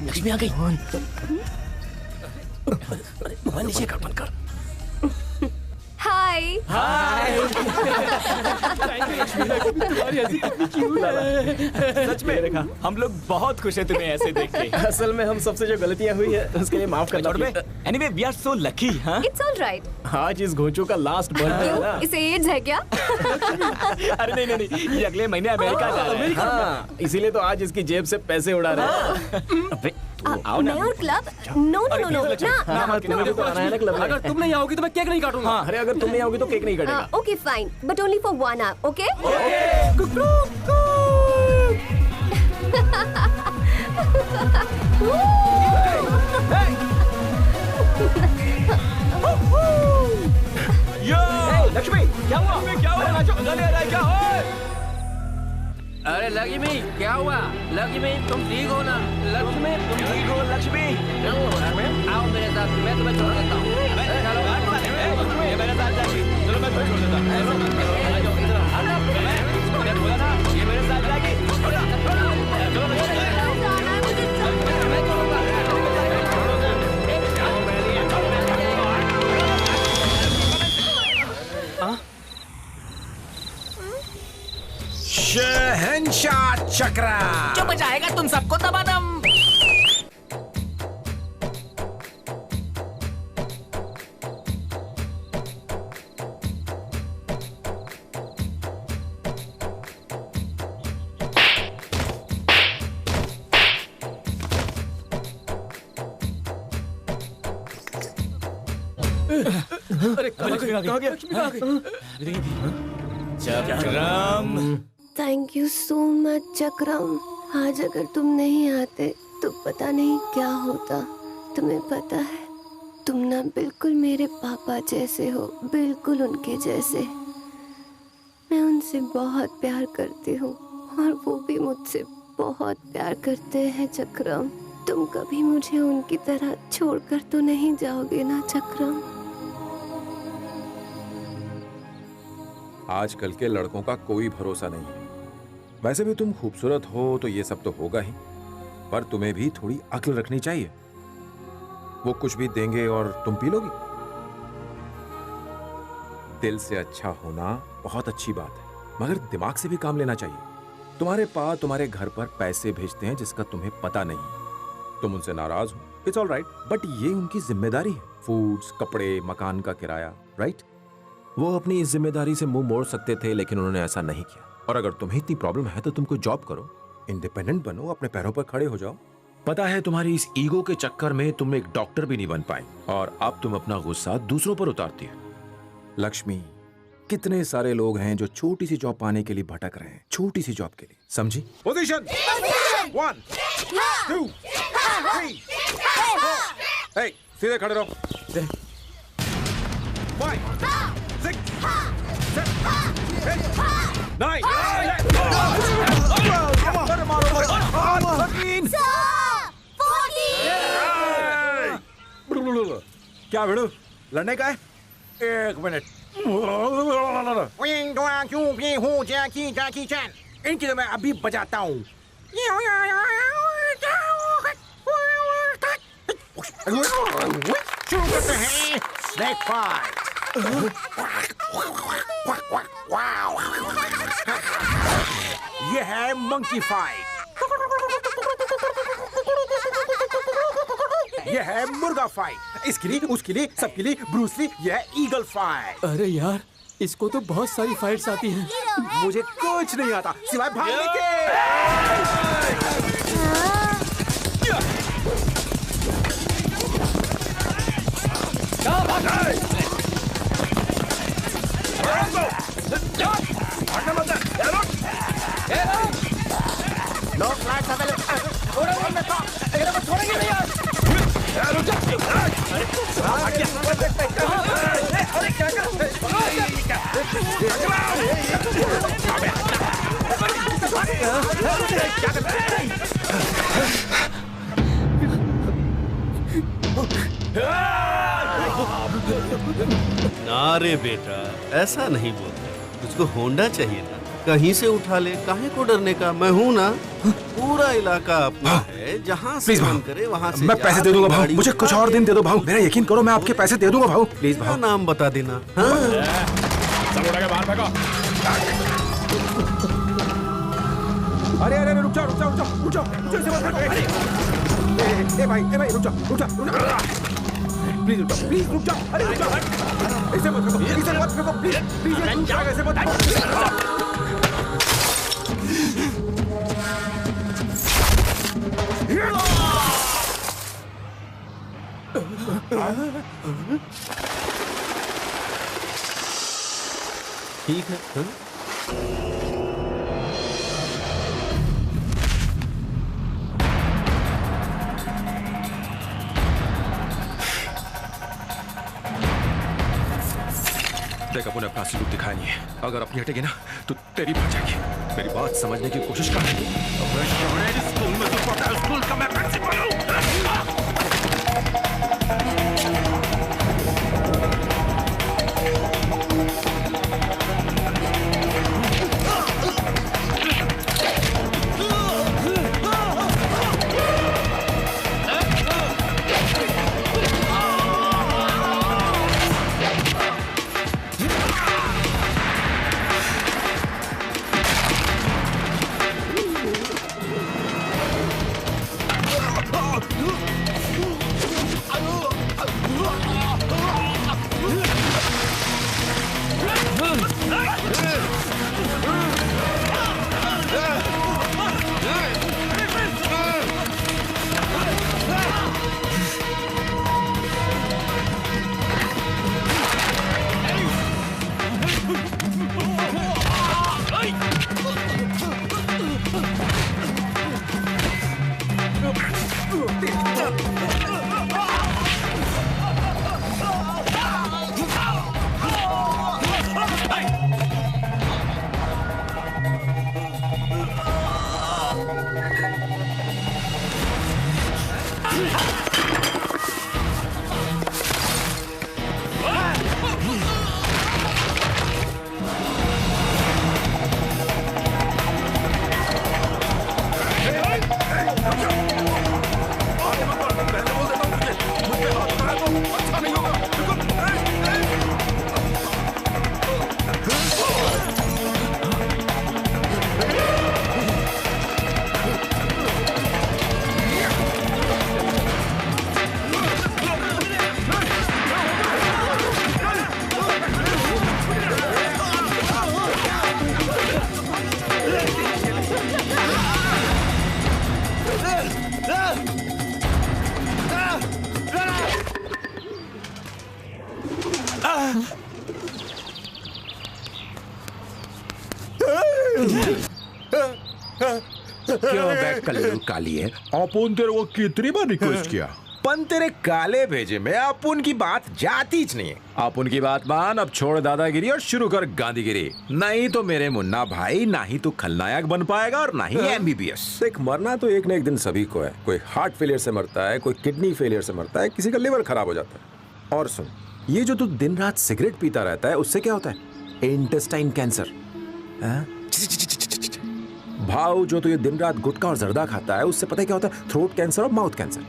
लक्ष्मी आ गई। मोबाइल नीचे कर, बंद कर। हाय। हाय। तुम्हारी हंसी कितनी क्यूट है। सच में रेखा, हम लोग बहुत खुश हैं तुम्हें ऐसे देख के। असल में हम सबसे जो गलतियां हुई है उसके लिए माफ करना। Anyway we are so lucky. हाँ, इट्स ऑल राइट। आज इस घोंचू का लास्ट बर्थडे है ना। इसे एड्स है क्या? अरे नहीं, ये अगले महीने अमेरिका जा रहा है। हाँ, इसीलिए तो आज इसकी जेब से पैसे उड़ा रहे हैं। मैं और club? No no no no ना। अगर तुम नहीं आओगी तो मैं केक नहीं काटूंगा। हाँ, अरे अगर तुम नहीं आओगी तो केक नहीं काटेगा। Okay fine, but only for 1 hour, okay? Lakshmi क्या हुआ? क्या हुआ? क्या हुआ? अरे लक्ष्मी क्या हुआ? लक्ष्मी तुम ठीक हो ना? लक्ष्मी तुम ठीक हो? लक्ष्मी आओ मेरे साथ, मैं तुम्हें छोड़ देता हूँ। मेरे साथ जाएगी, चलो मैं तुम्हें छोड़ देता हूँ। ये मेरे साथ जाएगी। शहंशाह चक्रा जो बचाएगा तुम सबको दबादम। अरे कहाँ गया? चक्रम। थैंक यू सो मच चक्रम। आज अगर तुम नहीं आते तो पता नहीं क्या होता। तुम्हें पता है तुम ना बिल्कुल मेरे पापा जैसे हो, बिल्कुल उनके जैसे। मैं उनसे बहुत प्यार करती हूँ और वो भी मुझसे बहुत प्यार करते हैं चक्रम। तुम कभी मुझे उनकी तरह छोड़कर तो नहीं जाओगे ना चक्रम? आजकल के लड़कों का कोई भरोसा नहीं है। वैसे भी तुम खूबसूरत हो तो ये सब तो होगा ही, पर तुम्हें भी थोड़ी अक्ल रखनी चाहिए। वो कुछ भी देंगे और तुम पी लोगी। दिल से अच्छा होना बहुत अच्छी बात है, मगर दिमाग से भी काम लेना चाहिए। तुम्हारे पापा तुम्हारे घर पर पैसे भेजते हैं जिसका तुम्हें पता नहीं। तुम उनसे नाराज हो, इट्स ऑल राइट, बट ये उनकी जिम्मेदारी है। फूड्स, कपड़े, मकान का किराया, राइट? वो अपनी इस जिम्मेदारी से मुंह मोड़ सकते थे, लेकिन उन्होंने ऐसा नहीं किया। और अगर तुम्हें इतनी प्रॉब्लम है तो तुम कोई जॉब करो, इंडिपेंडेंट बनो, अपने पैरों पर खड़े हो जाओ। पता है तुम्हारी इस ईगो के चक्कर में तुम एक डॉक्टर भी नहीं बन पाए और अब तुम अपना गुस्सा दूसरों पर उतारती हो। लक्ष्मी, कितने सारे लोग हैं जो छोटी सी जॉब पाने के लिए भटक रहे हैं, छोटी सी जॉब के लिए, समझी? पोजीशन 1 2 3 4। सीधे खड़े रहो। 5 6 7 8 9। क्या भिड़ो, लड़ने का है? 1 मिनट। इनकी तो मैं अभी बजाता हूँ। शुरू करते हैं स्नेक फाइट। ये है मंकी फाइट। ये है मुर्गा फाइट। इसके लिए, उसके लिए, सबके लिए, ब्रूस ली। ये है ईगल फाइट। अरे यार, इसको तो बहुत सारी फाइट्स आती हैं। मुझे कुछ नहीं आता सिवाय भागने के। No flats available. छोड़ेंगे नहीं यार। अरे क्या ना रे बेटा, ऐसा नहीं बोलते। तुझको होंडा चाहिए ना, कहीं से उठा ले, काहे को डरने का? मैं हूँ ना, पूरा इलाका अपना है, जहाँ से मन करे वहाँ से। मैं पैसे दे दूंगा भाऊ, मुझे कुछ और दिन दे दो भाऊ, मेरा यकीन करो, मैं आपके पैसे दे दूंगा भाऊ, प्लीज भाऊ। नाम बता देना। सब उठा के बाहर फेंको। अरे अरे रुक जाओ, रुक जाओ, रुक जाओ, रुक जाओ, जल्दी से मत फेंको। ए भाई रुक जाओ, रुक जाओ, प्लीज रुक जाओ, प्लीज रुक जाओ। अरे रुक जाओ, ऐसे मत फेंको, ऐसे मत फेंको, प्लीज प्लीज जाओ, ऐसे मत फेंको। ठीक है हाँ? देख अपन अपना असली रूप दिखाया नहीं है। अगर अपनी हटेगी ना तो तेरी बढ़ जाएगी। मेरी बात समझने की कोशिश कर। स्कूल में तो पता है, स्कूल का मैं प्रिंसिपल हूँ। क्यों बैग कल्लू काली है? अपुन तेरे को कितनी बार रिक्वेस्ट किया, पन तेरे काले भेजे में अपुन की बात जाती च नहीं है। अपुन की बात मान, अब छोड़ दादागिरी और शुरू कर गांधीगिरी। नहीं तो मेरे मुन्ना भाई ना ही तू खलनायक बन पाएगा और ना ही एमबीबीएस। देख, मरना तो एक न एक दिन सभी को है। कोई हार्ट फेलियर से मरता है, कोई किडनी फेलियर से मरता है, किसी का लिवर खराब हो जाता है। और सुन, ये जो तू दिन रात सिगरेट पीता रहता है, उससे क्या होता है? Intestine cancer. भाव, जो तू ये दिन रात गुटखा और जर्दा खाता है, उससे पता है क्या होता है? थ्रोट कैंसर और माउथ कैंसर।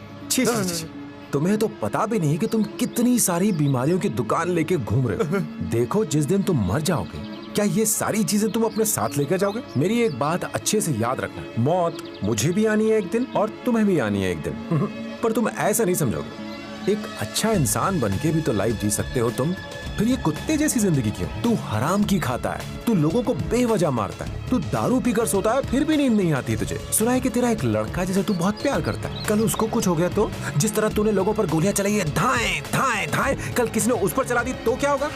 तुम्हें तो पता भी नहीं कि तुम कितनी सारी बीमारियों की दुकान लेके घूम रहे हो। देखो, जिस दिन तुम मर जाओगे, क्या ये सारी चीजें तुम अपने साथ लेकर जाओगे? मेरी एक बात अच्छे से याद रखना, मौत मुझे भी आनी है एक दिन और तुम्हें भी आनी है एक दिन। पर तुम ऐसा नहीं समझोगे। एक अच्छा इंसान बन के भी तो लाइफ जी सकते हो तुम। फिर ये कुत्ते जैसी जिंदगी क्यों? तू हराम की खाता है, तू लोगों को बेवजह मारता है, तू दारू पीकर सोता है, फिर भी नींद नहीं आती तुझे। सुना है कि तेरा एक लड़का जिसे तू बहुत प्यार करता है, कल उसको कुछ हो गया तो? जिस तरह तूने लोगों पर गोलियां चलाई है, धाएं धाएं धाएं, कल किसी ने उस पर चला दी तो क्या होगा?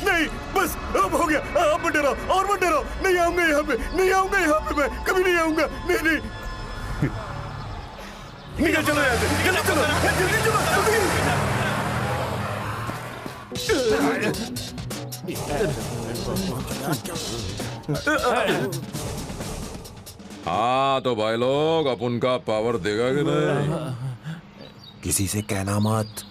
नहीं, बस अब हो गया। अब मत डरो और मत डरो। नहीं आऊंगा यहाँ पे, नहीं आऊंगा यहाँ पे, मैं कभी नहीं आऊंगा। नहीं नहीं, निकल चलो यहाँ से, निकल चलो, जल्दी चलो। हाँ तो भाई लोग, अपन का पावर देगा कि नहीं? किसी से कहना मत।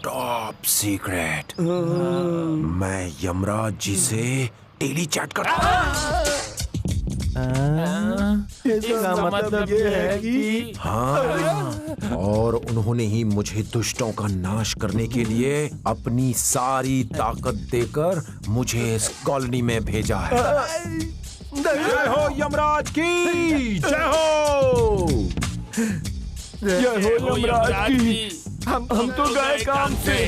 टॉप सीक्रेट, मैं यमराज जी से डेली चैट करता। इसका मतलब ये है कि हाँ, और उन्होंने ही मुझे दुष्टों का नाश करने के लिए अपनी सारी ताकत देकर मुझे इस कॉलोनी में भेजा है। जय हो यमराज की, जय हो, जय हो यमराज की। हम तो गए काम से।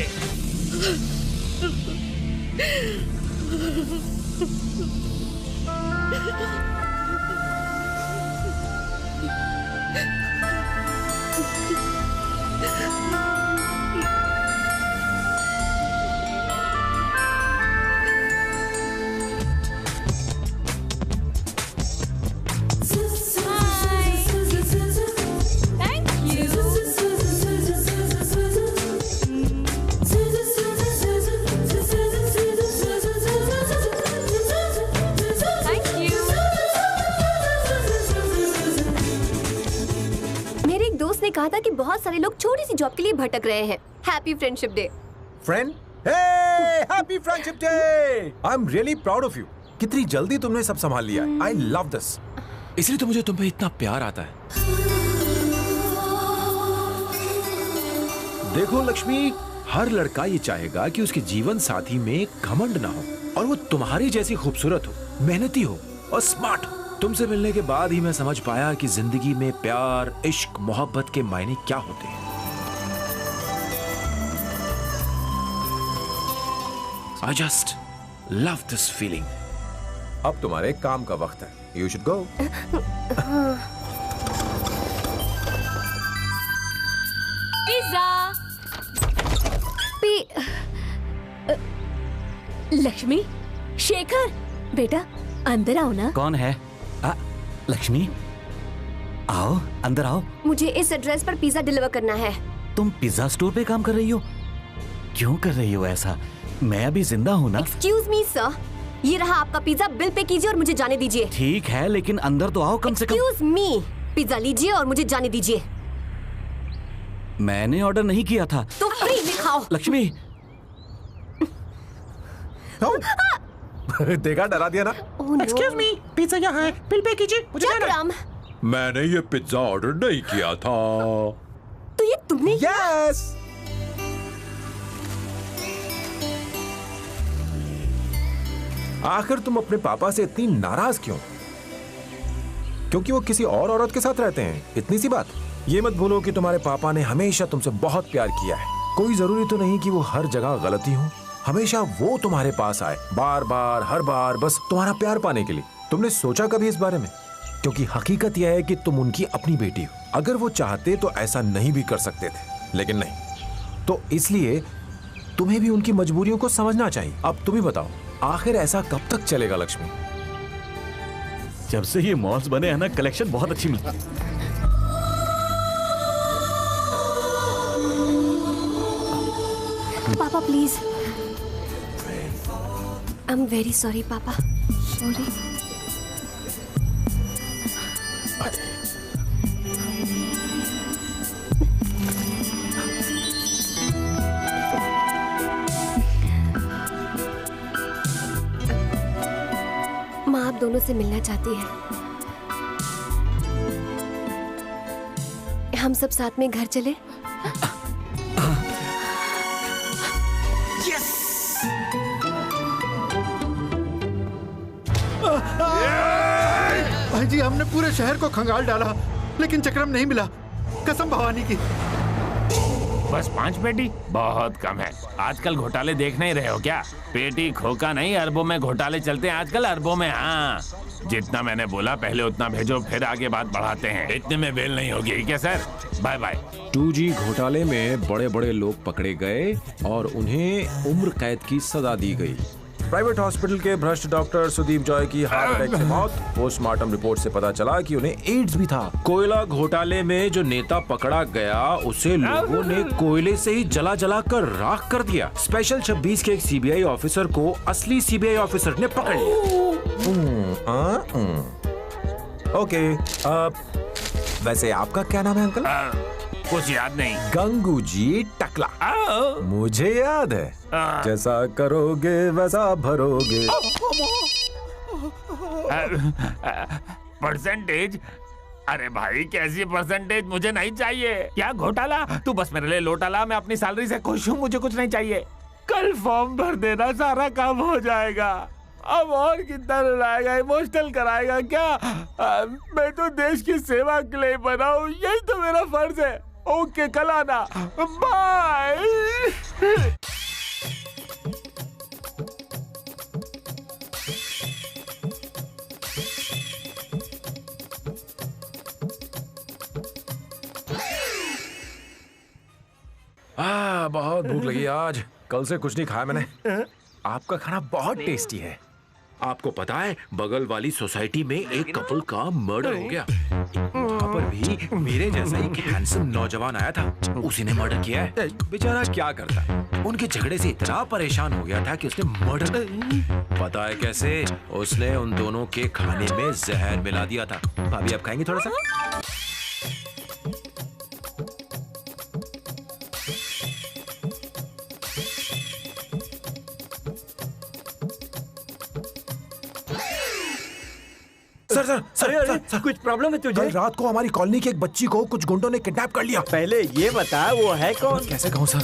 बहुत सारे लोग छोटी सी जॉब के लिए भटक रहे हैं। Happy friendship day. Friend, hey happy friendship day. I am really proud of you. कितनी जल्दी तुमने सब संभाल लिया। I love this. इसलिए तो मुझे तुम पे इतना प्यार आता है। देखो लक्ष्मी, हर लड़का ये चाहेगा कि उसके जीवन साथी में घमंड ना हो और वो तुम्हारी जैसी खूबसूरत हो, मेहनती हो और स्मार्ट हो। तुमसे मिलने के बाद ही मैं समझ पाया कि जिंदगी में प्यार, इश्क, मोहब्बत के मायने क्या होते हैं। I just love this feeling. अब तुम्हारे काम का वक्त है। You should go. Pizza. Lakshmi, Shekhar, बेटा अंदर आओ ना। कौन है? लक्ष्मी, आओ अंदर आओ। मुझे इस एड्रेस पर पिज़्ज़ा डिलीवर करना है। तुम पिज्जा स्टोर पे काम कर रही हो? क्यों कर रही हो ऐसा? मैं अभी जिंदा हूँ ना। एक्सक्यूज मी सर, ये रहा आपका पिज़्ज़ा, बिल पे कीजिए और मुझे जाने दीजिए। ठीक है, लेकिन अंदर तो आओ कम से कम। एक्सक्यूज मी, पिज़्ज़ा लीजिए और मुझे जाने दीजिए। मैंने ऑर्डर नहीं किया था। तो फ्री में खाओ। लक्ष्मी, देखा, डरा दिया ना। एक्सक्यूज मी, पिज्जा यहाँ है, बिल पे कीजिए, मुझे जाना है। मैंने ये पिज्जा ऑर्डर नहीं किया था। तो ये तुमने? यस। आखिर तुम अपने पापा से इतनी नाराज क्यों? क्योंकि वो किसी और औरत के साथ रहते हैं, इतनी सी बात। ये मत भूलो कि तुम्हारे पापा ने हमेशा तुमसे बहुत प्यार किया है। कोई जरूरी तो नहीं कि वो हर जगह गलती हो। हमेशा वो तुम्हारे पास आए, बार बार, हर बार, बस तुम्हारा प्यार पाने के लिए। तुमने सोचा कभी इस बारे में? क्योंकि हकीकत यह है कि तुम उनकी अपनी बेटी हो। अगर वो चाहते तो ऐसा नहीं भी कर सकते थे, लेकिन नहीं। तो इसलिए तुम्हें भी उनकी मजबूरियों को समझना चाहिए। अब तुम ही बताओ, आखिर ऐसा कब तक चलेगा लक्ष्मी? जब से ये मॉल्स बने हैं ना, कलेक्शन बहुत अच्छी मिलती है। पापा please. I am very sorry पापा। सॉरी। माँ आप दोनों से मिलना चाहती है। हम सब साथ में घर चले? भाई जी, हमने पूरे शहर को खंगाल डाला, लेकिन चक्रम नहीं मिला, कसम भवानी की। बस 5 पेटी बहुत कम है। आजकल घोटाले देख नहीं रहे हो क्या? पेटी खोका नहीं, अरबों में घोटाले चलते हैं आजकल, अरबों में। हाँ, जितना मैंने बोला पहले उतना भेजो, फिर आगे बात बढ़ाते हैं। इतने में बेल नहीं होगी, ठीक है सर? Bye bye. 2G घोटाले में बड़े बड़े लोग पकड़े गए और उन्हें उम्र कैद की सजा दी गई। प्राइवेट हॉस्पिटल के भ्रष्ट डॉक्टर सुदीप जॉय की हार्ट अटैक से मौत। पोस्टमार्टम रिपोर्ट से पता चला कि उन्हें एड्स भी था। कोयला घोटाले में जो नेता पकड़ा गया, उसे लोगों ने कोयले से ही जला जला कर राख कर दिया। स्पेशल 26 के एक सीबीआई ऑफिसर को असली सीबीआई ऑफिसर ने पकड़ लिया। ओके, वैसे आपका क्या नाम है अंकल? कुछ याद नहीं। गंगूजी टकला। मुझे याद है। जैसा करोगे वैसा भरोगे। परसेंटेज? अरे भाई, कैसी परसेंटेज? मुझे नहीं चाहिए। क्या घोटाला? तू बस मेरे लिए लोटा ला, मैं अपनी सैलरी से खुश हूँ, मुझे कुछ नहीं चाहिए। कल फॉर्म भर देना, सारा काम हो जाएगा। अब और कितना रुलाएगा, इमोशनल कराएगा क्या? मैं तो देश की सेवा के लिए बना हूँ, यही तो मेरा फर्ज है। ओके, कल आना, बाय। बहुत भूख लगी आज, कल से कुछ नहीं खाया मैंने। आपका खाना बहुत टेस्टी है। आपको पता है, बगल वाली सोसाइटी में एक कपल का मर्डर हो गया। वहाँ पर भी मेरे जैसा एक हैंडसम नौजवान आया था, उसी ने मर्डर किया है। बेचारा क्या करता, उनके झगड़े से इतना परेशान हो गया था कि उसने मर्डर। पता है कैसे? उसने उन दोनों के खाने में जहर मिला दिया था। भाभी आप खाएंगे थोड़ा सा? सर, कुछ प्रॉब्लम है तुझे? कल रात को हमारी कॉलोनी की एक बच्ची को कुछ गुंडों ने किडनैप कर लिया। पहले ये बता वो है कौन? कैसे कहूँ सर?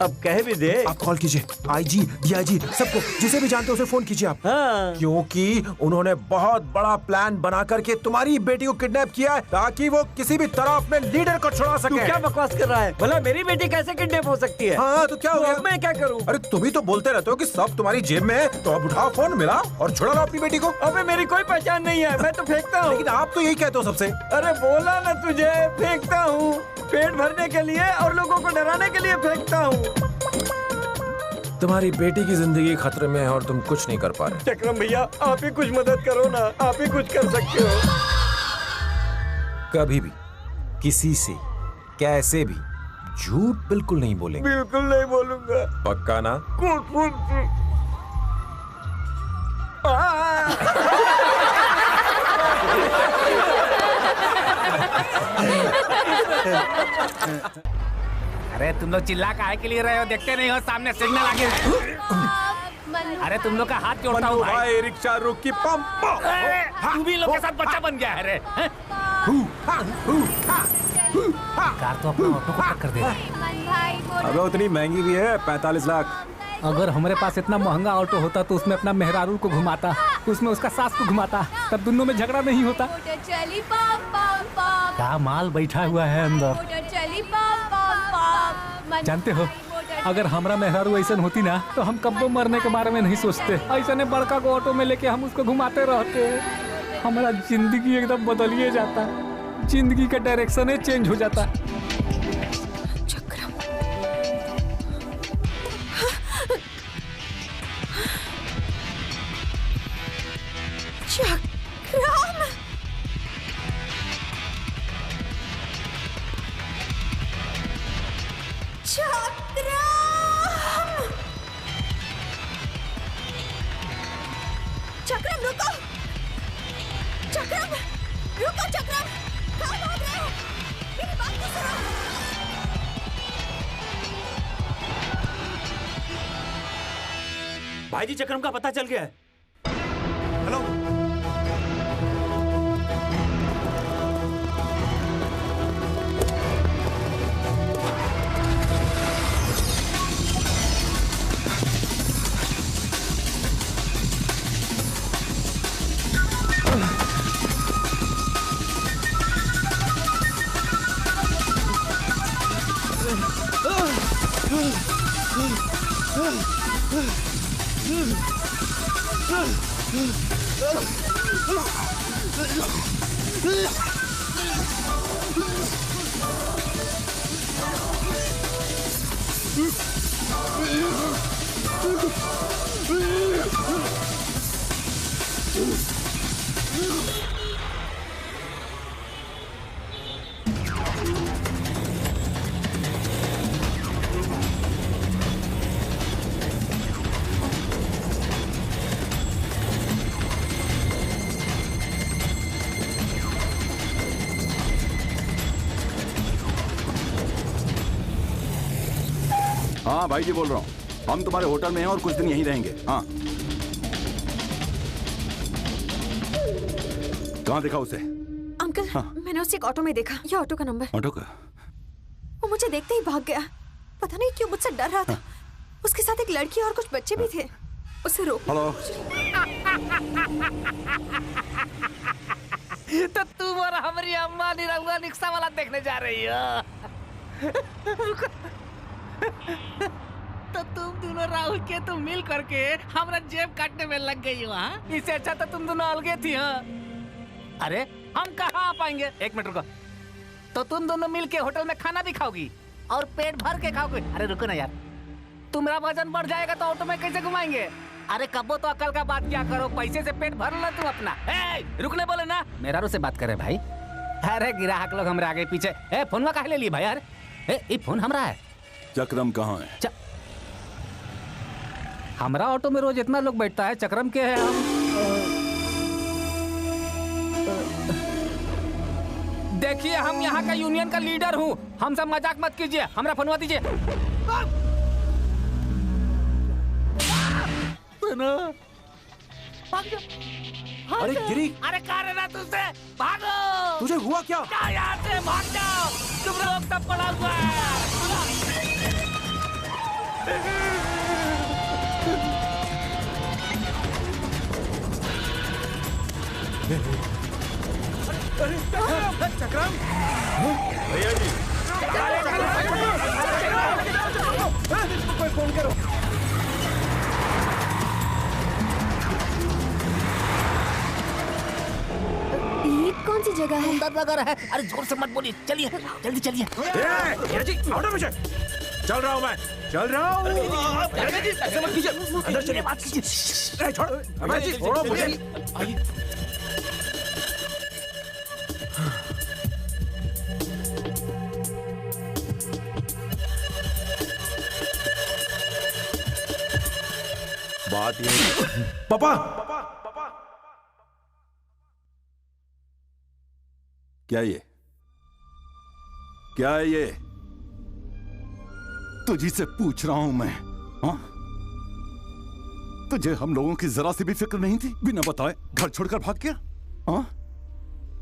अब कह भी दे। आप कॉल कीजिए, आईजी, डीआईजी, सबको, जिसे भी जानते हो उसे फोन कीजिए आप। हाँ। क्योंकि उन्होंने बहुत बड़ा प्लान बना करके तुम्हारी बेटी को किडनैप किया है ताकि वो किसी भी तरह अपने लीडर को छुड़ा सके। तू क्या बकवास कर रहा है? भला मेरी बेटी कैसे किडनैप हो सकती है? हाँ तो क्या हो गया? मैं क्या करूँ? अरे तुम ही तो बोलते रहते हो कि सब तुम्हारी जेब में है, तो अब उठाओ फोन, मिला और छुड़ा लो अपनी बेटी को। अबे मेरी कोई पहचान नहीं है, मैं तो फेंकता हूँ। लेकिन आप तो यही कहते हो सबसे। अरे बोला ना तुझे, फेंकता हूँ। पेट भरने के लिए और लोगों को डराने के लिए फेंकता हूँ। तुम्हारी बेटी की जिंदगी खतरे में है और तुम कुछ नहीं कर पा रहे। चक्रम भैया, आप ही कुछ मदद करो ना, आप ही कुछ कर सकते हो। कभी भी किसी से कैसे भी झूठ बिल्कुल नहीं बोलेंगे। बिल्कुल नहीं बोलूंगा। पक्का ना? अरे तुम लोग चिल्ला काहे के लिए रहे हो? देखते नहीं हो सामने सिग्नल आगे। अरे तुम लोग का हाथ जोड़ता हूँ भाई। रिक्शा रुकी, पंप। तू भी लोग के साथ बच्चा बन गया है रे। कार तो अपना ऑटो को टक्कर दे रहा है। अबे उतनी महंगी भी है, 45 लाख। अगर हमारे पास इतना महंगा ऑटो होता तो उसमें अपना मेहरारू को घुमाता, उसमें उसका सास को घुमाता, तब दोनों में झगड़ा नहीं होता। चली पाप पाप पाप। क्या माल बैठा हुआ है अंदर। चली पाप पाप पाप। जानते हो, अगर हमारा मेहरारू ऐसा होती ना तो हम कब्बो मरने के बारे में नहीं सोचते। ऐसा ने बड़का को ऑटो में लेके हम उसको घुमाते रहते। हमारा जिंदगी एकदम बदलिए जाता, जिंदगी का डायरेक्शन चेंज हो जाता। चक्रम, चक्रम, चक्रम, रुको, चक्रम, रुको, चक्रम, कहाँ भाग रहे हो? मेरी बात तो सुनो। भाई जी, चक्रम का पता चल गया है। हेलो, हाँ भाई जी बोल रहा हूँ। हम तुम्हारे होटल में हैं और कुछ दिन यहीं रहेंगे। हाँ, कहाँ देखा उसे? अंकल, हाँ। मैंने उसे एक ऑटो में देखा। ये ऑटो का नंबर। ऑटो का? वो मुझे देखते ही भाग गया। पता नहीं क्यों मुझसे डर रहा था। उसके साथ एक लड़की और कुछ बच्चे भी थे। उसे रोक। हेलो। तो तुम और हमारी अम्मा निरहुआ रिक्शा वाला देखने जा रही हो। तो तुम दोनों राहुल के तुम मिल करके हमारा जेब काटने में लग गई हो। हाँ, इससे अच्छा तो तुम दोनों अलगे थी। हाँ, अरे हम कहाँ आ पाएंगे? एक मिनट रुको। तो तुम दोनों मिल के होटल में खाना भी खाओगी और पेट भर के खाओगे। अरे रुको ना यार, तुम्हारा वजन बढ़ जाएगा तो ऑटो में कैसे घुमाएंगे? अरे कब्बो तो अकल का बात क्या करो, पैसे से पेट भर लो तुम अपना। रुकने बोले ना, मेहरारू से बात करे भाई। अरे ग्राहक लोग हमारे आगे पीछे। फोन में काहे ले लिए भाई यार? ये फोन हमारा है। चक्रम कहाँ है? हमारा ऑटो में रोज इतना लोग बैठता है, चक्रम के है हम। देखिए, हम यहाँ का यूनियन का लीडर हूँ, हमसे मजाक मत कीजिए। हमारा फोनवा दीजिए। भाग जा। अरे गिरी, अरे कहाँ रहना तुझसे? भागो! तुझे हुआ क्या? क्या यहाँ से भाग जाओ! तुम लोग तब पड़ा हुआ है। चक्रम, भैया जी, कोई फोन करो। ये कौन सी जगह है? डर लगा रहा है। अरे जोर से मत बोलिए, चलिए जल्दी चलिए। ऑटो में चल रहा हूँ मैं, चल रहा हूँ। ऐसे मत कीजिए, अंदर चलिए, बात कीजिए। छोड़ो, अबे जी, छोड़ो मुझे। बात ये, पापा, क्या ये? क्या है ये? तुझी से पूछ रहा हूं मैं। हाँ? तुझे हम लोगों की जरा सी भी फिक्र नहीं थी? बिना बताए घर छोड़कर भाग गया? हाँ?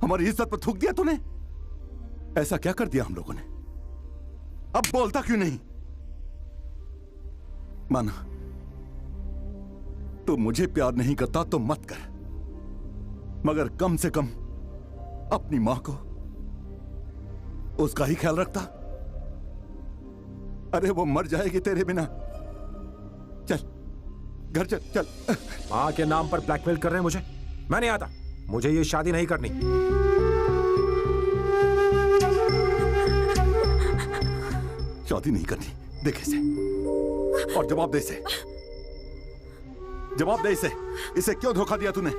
हमारी इज्जत पर थूक दिया तूने? ऐसा क्या कर दिया हम लोगों ने? अब बोलता क्यों नहीं? माना, तू मुझे प्यार नहीं करता तो मत कर, मगर कम से कम अपनी मां को, उसका ही ख्याल रखता। अरे वो मर जाएगी तेरे बिना। चल घर चल, चल। मां के नाम पर ब्लैकमेल कर रहे हैं मुझे? मैं नहीं आता, मुझे ये शादी नहीं करनी। शादी नहीं करनी? देख इसे और जवाब दे इसे, जवाब दे इसे। इसे क्यों धोखा दिया तूने?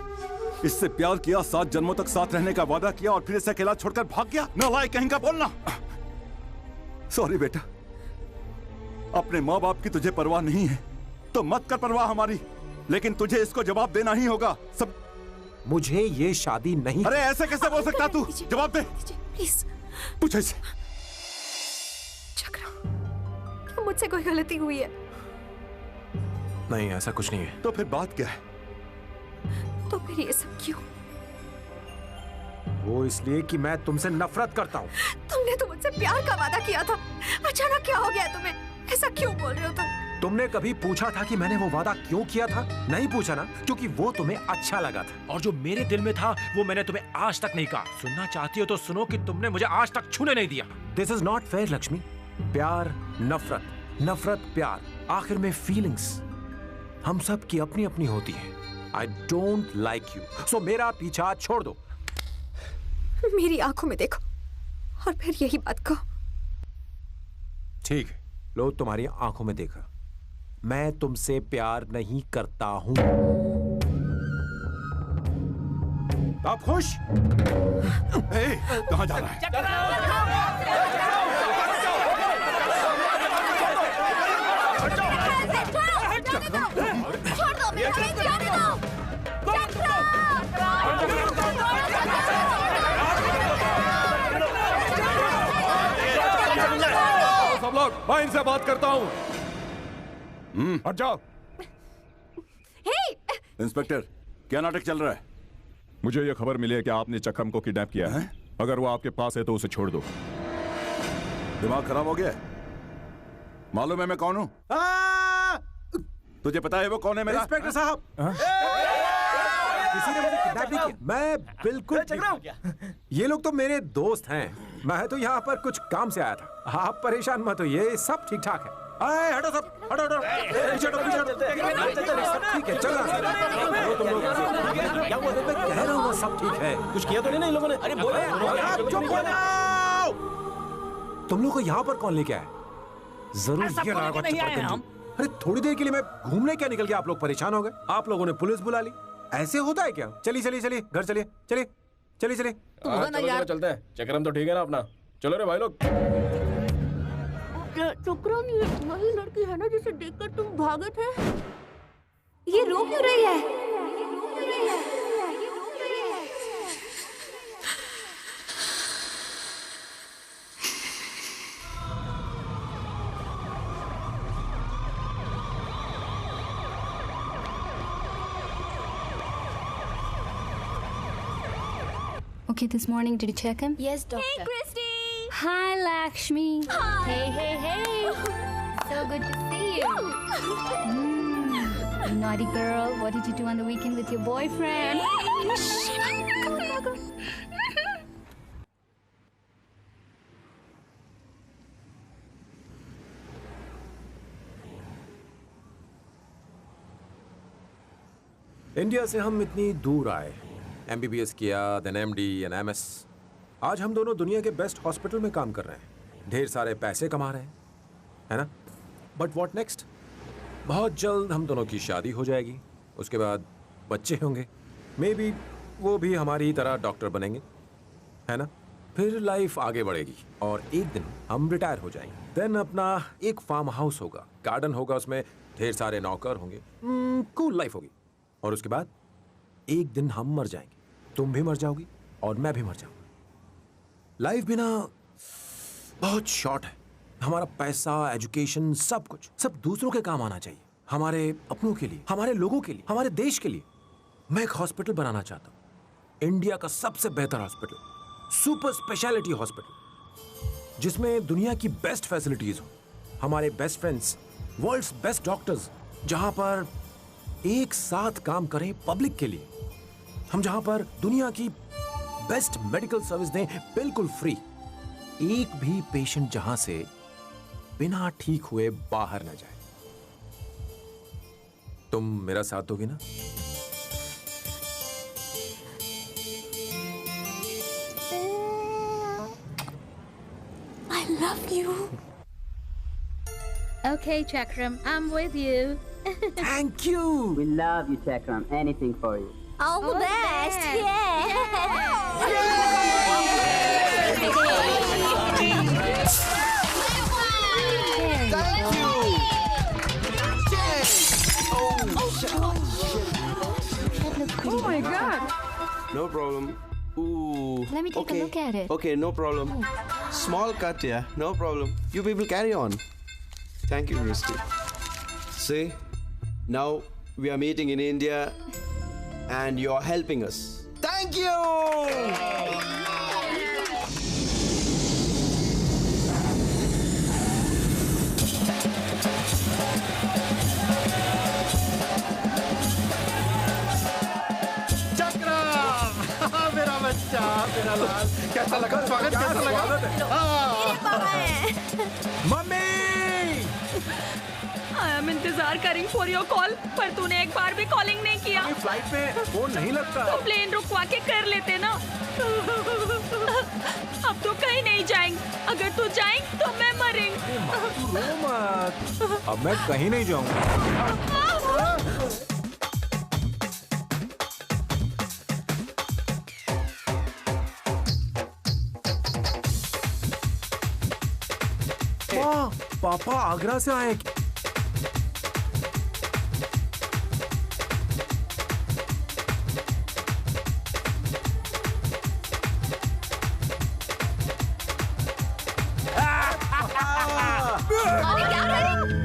इससे प्यार किया, 7 जन्मों तक साथ रहने का वादा किया और फिर इसे अकेला छोड़कर भाग गया। नालायक कहीं का बोलना। सॉरी बेटा, अपने माँ बाप की तुझे परवाह नहीं है तो मत कर परवाह हमारी, लेकिन तुझे इसको जवाब देना ही होगा। सब मुझे ये शादी नहीं। अरे ऐसे कैसे बोल सकता तू? जवाब दे प्लीज। पूछो इसे। क्या मुझसे कोई गलती हुई है? नहीं, ऐसा कुछ नहीं है। तो फिर बात क्या है? तो फिर ये सब क्यों? वो इसलिए कि मैं तुमसे नफरत करता हूँ। तुमने तो मुझसे प्यार का वादा किया था, अचानक क्या हो गया तुम्हें? ऐसा क्यों बोल रहे हो तुम? तुमने कभी पूछा था कि मैंने वो वादा क्यों किया था? नहीं पूछा ना, क्योंकि वो तुम्हें अच्छा लगा था। और जो मेरे दिल में था वो मैंने तुम्हें आज तक नहीं कहा। सुनना चाहती हो तो सुनो कि तुमने मुझे आज तक छूने नहीं दिया। This is not fair Lakshmi. प्यार नफरत, नफरत प्यार, आखिर में फीलिंग्स हम सब की अपनी अपनी होती है। आई डोंट लाइक यू, सो मेरा पीछा छोड़ दो। मेरी आंखों में देखो और फिर यही बात कहो। ठीक है, लो तुम्हारी आंखों में देखा। मैं तुमसे प्यार नहीं करता हूं। आप खुश? कहां जा रहा है? छोड़ दो, हमें जाने दो। सब लोग, मैं इनसे बात करता हूँ। हट जाओ। इंस्पेक्टर, क्या नाटक चल रहा है? मुझे यह खबर मिली है कि आपने चक्रम को किडनैप किया है। अगर वो आपके पास है तो उसे छोड़ दो। दिमाग खराब हो गया? मालूम है मैं कौन हूँ? तुझे पता है वो कौन है मेरा? इंस्पेक्टर साहब, किसी ने मुझे किडनैप नहीं किया। मैं बिल्कुल ये लोग तो मेरे दोस्त हैं। मैं तो यहाँ पर कुछ काम से आया था। आप परेशान मत होइए, सब ठीक ठाक है। अरे हटो सब, हटो हटो, पीछे हटो, पीछे हटो। सब ठीक है, चल रहा तुम लोग। क्या वो मैं कह रहा हूँ सब ठीक है। कुछ किया तो नहीं इन लोगों ने? अरे बोलो, चुप हो जाओ। तुम लोग को यहाँ पर कौन लेके आया? जरूर ये लगा हम। अरे थोड़ी देर के लिए मैं घूमने क्या निकल गया, आप लोग परेशान हो गए। आप लोगों ने पुलिस बुला ली। ऐसे होता है क्या? चलिए चलिए चलिए, घर चलिए, चलिए चलिए चलिए। चलो चलते हैं। चक्रम तो ठीक है ना अपना? चलो रे भाई लोग। चक्रम, ये वही लड़की है ना जिसे देखकर तुम भागे थे? ये रो क्यों रही है? okay this morning? Did you check him? Yes, doctor. Hey, Christy. Hi, Lakshmi. Hi. Hey. So good to see you. You naughty girl. What did you do on the weekend with your boyfriend? Go. India से हम इतनी दूर आए, MBBS किया, then MD and MS। आज हम दोनों दुनिया के बेस्ट हॉस्पिटल में काम कर रहे हैं, ढेर सारे पैसे कमा रहे हैं, है ना? But what next? बहुत जल्द हम दोनों की शादी हो जाएगी, उसके बाद बच्चे होंगे, मे बी वो भी हमारी तरह डॉक्टर बनेंगे, है ना? फिर लाइफ आगे बढ़ेगी और एक दिन हम रिटायर हो जाएंगे। देन अपना एक फार्म हाउस होगा, गार्डन होगा, उसमें ढेर सारे नौकर होंगे, कूल लाइफ होगी। और उसके बाद एक दिन हम मर जाएंगे, तुम भी मर जाओगी और मैं भी मर जाऊंगा। लाइफ भी ना बहुत शॉर्ट है। हमारा पैसा, एजुकेशन, सब कुछ सब दूसरों के काम आना चाहिए, हमारे अपनों के लिए, हमारे लोगों के लिए, हमारे देश के लिए। मैं एक हॉस्पिटल बनाना चाहता हूँ, इंडिया का सबसे बेहतर हॉस्पिटल, सुपर स्पेशलिटी हॉस्पिटल, जिसमें दुनिया की बेस्ट फैसिलिटीज हो, हमारे best friends, world's best doctors, जहां पर एक साथ काम करें पब्लिक के लिए। हम जहां पर दुनिया की बेस्ट मेडिकल सर्विस दें बिल्कुल फ्री। एक भी पेशेंट जहां से बिना ठीक हुए बाहर न जाए। तुम मेरा साथ दोगे ना? I love you. Okay, Chakram, I'm with you. Thank you. We love you, Chakram. Anything for you. All the best. Yeah. Oh my God. No problem. Ooh. Let me take a look at it. Okay, no problem. Small cut, yeah. No problem. You people carry on. Thank you, Christy. See, now we are meeting in India and you're helping us. Thank you! मेरा बच्चा, मेरा लाल, कैसा लगा स्वागत? कैसा लगा? Mummy! I am इंतजार करिंग for your call, पर तूने एक बार भी कॉलिंग नहीं किया। फ्लाइट में फोन नहीं लगता। तो प्लेन रुकवा के कर लेते ना। अब तो कहीं नहीं जाएंगे, अगर तू जाएंगे तो मैं मरेंगे। रो मत, अब मैं कहीं नहीं जाऊंगा। पापा आगरा से आए।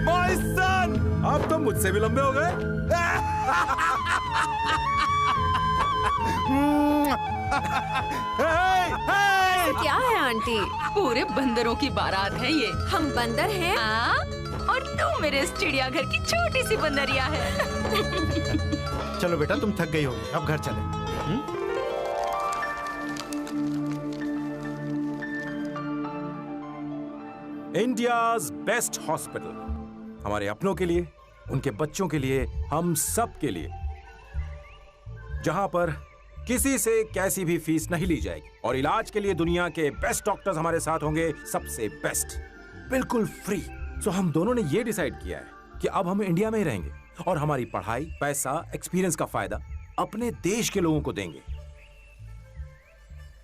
माय सन, अब तो मुझसे भी लंबे हो गए। क्या है आंटी? पूरे बंदरों की बारात है ये। हम बंदर हैं और तू मेरे इस चिड़ियाघर की छोटी सी बंदरिया है। चलो बेटा, तुम थक गई होगी, अब घर चले। इंडियाज बेस्ट हॉस्पिटल, हमारे अपनों के लिए, उनके बच्चों के लिए, हम सब के लिए, जहां पर किसी से कैसी भी फीस नहीं ली जाएगी और इलाज के लिए दुनिया के बेस्ट डॉक्टर्स हमारे साथ होंगे, सबसे बेस्ट, बिल्कुल फ्री। सो हम दोनों ने ये डिसाइड किया है कि अब हम इंडिया में ही रहेंगे और हमारी पढ़ाई, पैसा, एक्सपीरियंस का फायदा अपने देश के लोगों को देंगे।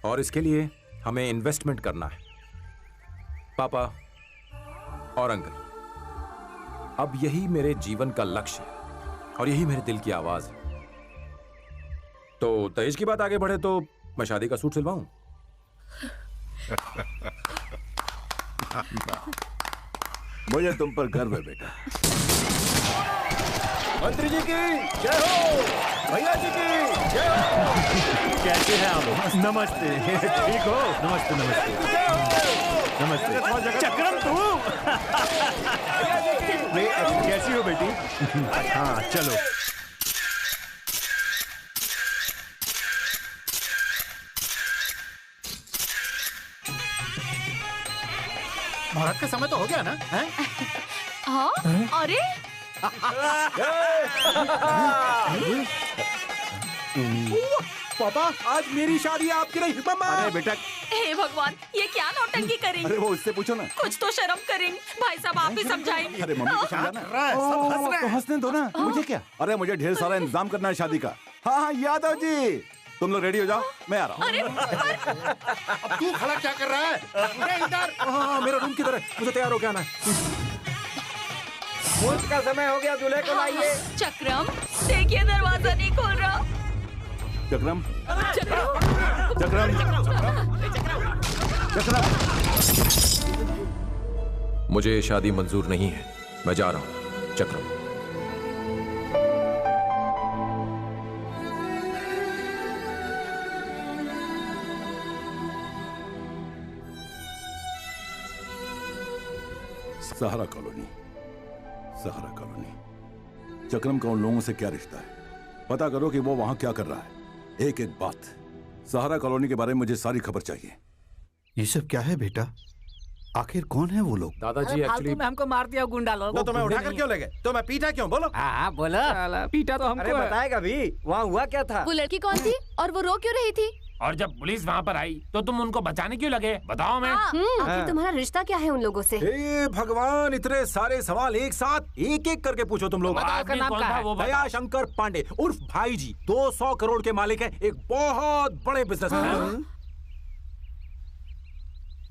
और इसके लिए हमें इन्वेस्टमेंट करना है। पापा और अंकल, अब यही मेरे जीवन का लक्ष्य है और यही मेरे दिल की आवाज है। तो दहेज की बात आगे बढ़े तो मैं शादी का सूट सिलवाऊं? मुझे तुम पर गर्व है बेटा। मंत्री जी की जय हो, भैया जी की कैसे हैं आप? नमस्ते। ठीक हो? नमस्ते नमस्ते नमस्ते। चक्रम तू कैसी हो बेटी? हाँ चलो। भारत का समय तो हो गया ना? हैं? हाँ? अरे पापा आज मेरी शादी आपकी नहीं मम्मा। अरे बेटा, हे भगवान, ये क्या नौटंकी करेंगे? अरे वो उससे पूछो ना। कुछ तो शर्म करेंगे। भाई साहब आप ही समझाएंगे। अरे मम्मी को समझाना। तो हंसने दो ना, मुझे क्या? अरे मुझे ढेर सारा इंतजाम करना है शादी का। हाँ यादव जी, तुम लोग रेडी हो जाओ, मैं आ रहा हूँ। अब तू खड़ा क्या कर रहा है? इधर। हाँ मेरा रूम किधर है? मुझे तैयार हो के आना है। मुहूर्त का समय हो गया, दूल्हे को लाइए। चक्रम देखिए दरवाजा नहीं खोल रहा। चक्रम चक्रम चक्रम। मुझे ये शादी मंजूर नहीं है, मैं जा रहा हूं। चक्रम सहारा कॉलोनी, सहारा कॉलोनी। चक्रम का उन लोगों से क्या रिश्ता है? पता करो कि वो वहां क्या कर रहा है। एक एक बात, सहारा कॉलोनी के बारे में मुझे सारी खबर चाहिए। ये सब क्या है बेटा? आखिर कौन है वो लोग? दादाजी फालतू में हमको मार दिया गुंडा लोग। तो तुम्हें उठाकर क्यों ले गए? तो मैं पीटा क्यों? बोलो। हाँ बोलो। पीटा तो हमको। अरे बताएगा भी, वहाँ हुआ क्या था? वो लड़की कौन थी और वो रो क्यों रही थी? और जब पुलिस वहाँ पर आई तो तुम उनको बचाने क्यों लगे? बताओ मैं। आखिर तुम्हारा रिश्ता क्या है उन लोगों से? हे भगवान, इतने सारे सवाल एक साथ एक एक करके पूछो तुम लोग। का नाम क्या है? दया शंकर पांडे उर्फ भाई जी 200 करोड़ के मालिक हैं, एक बहुत बड़े बिजनेसमैन।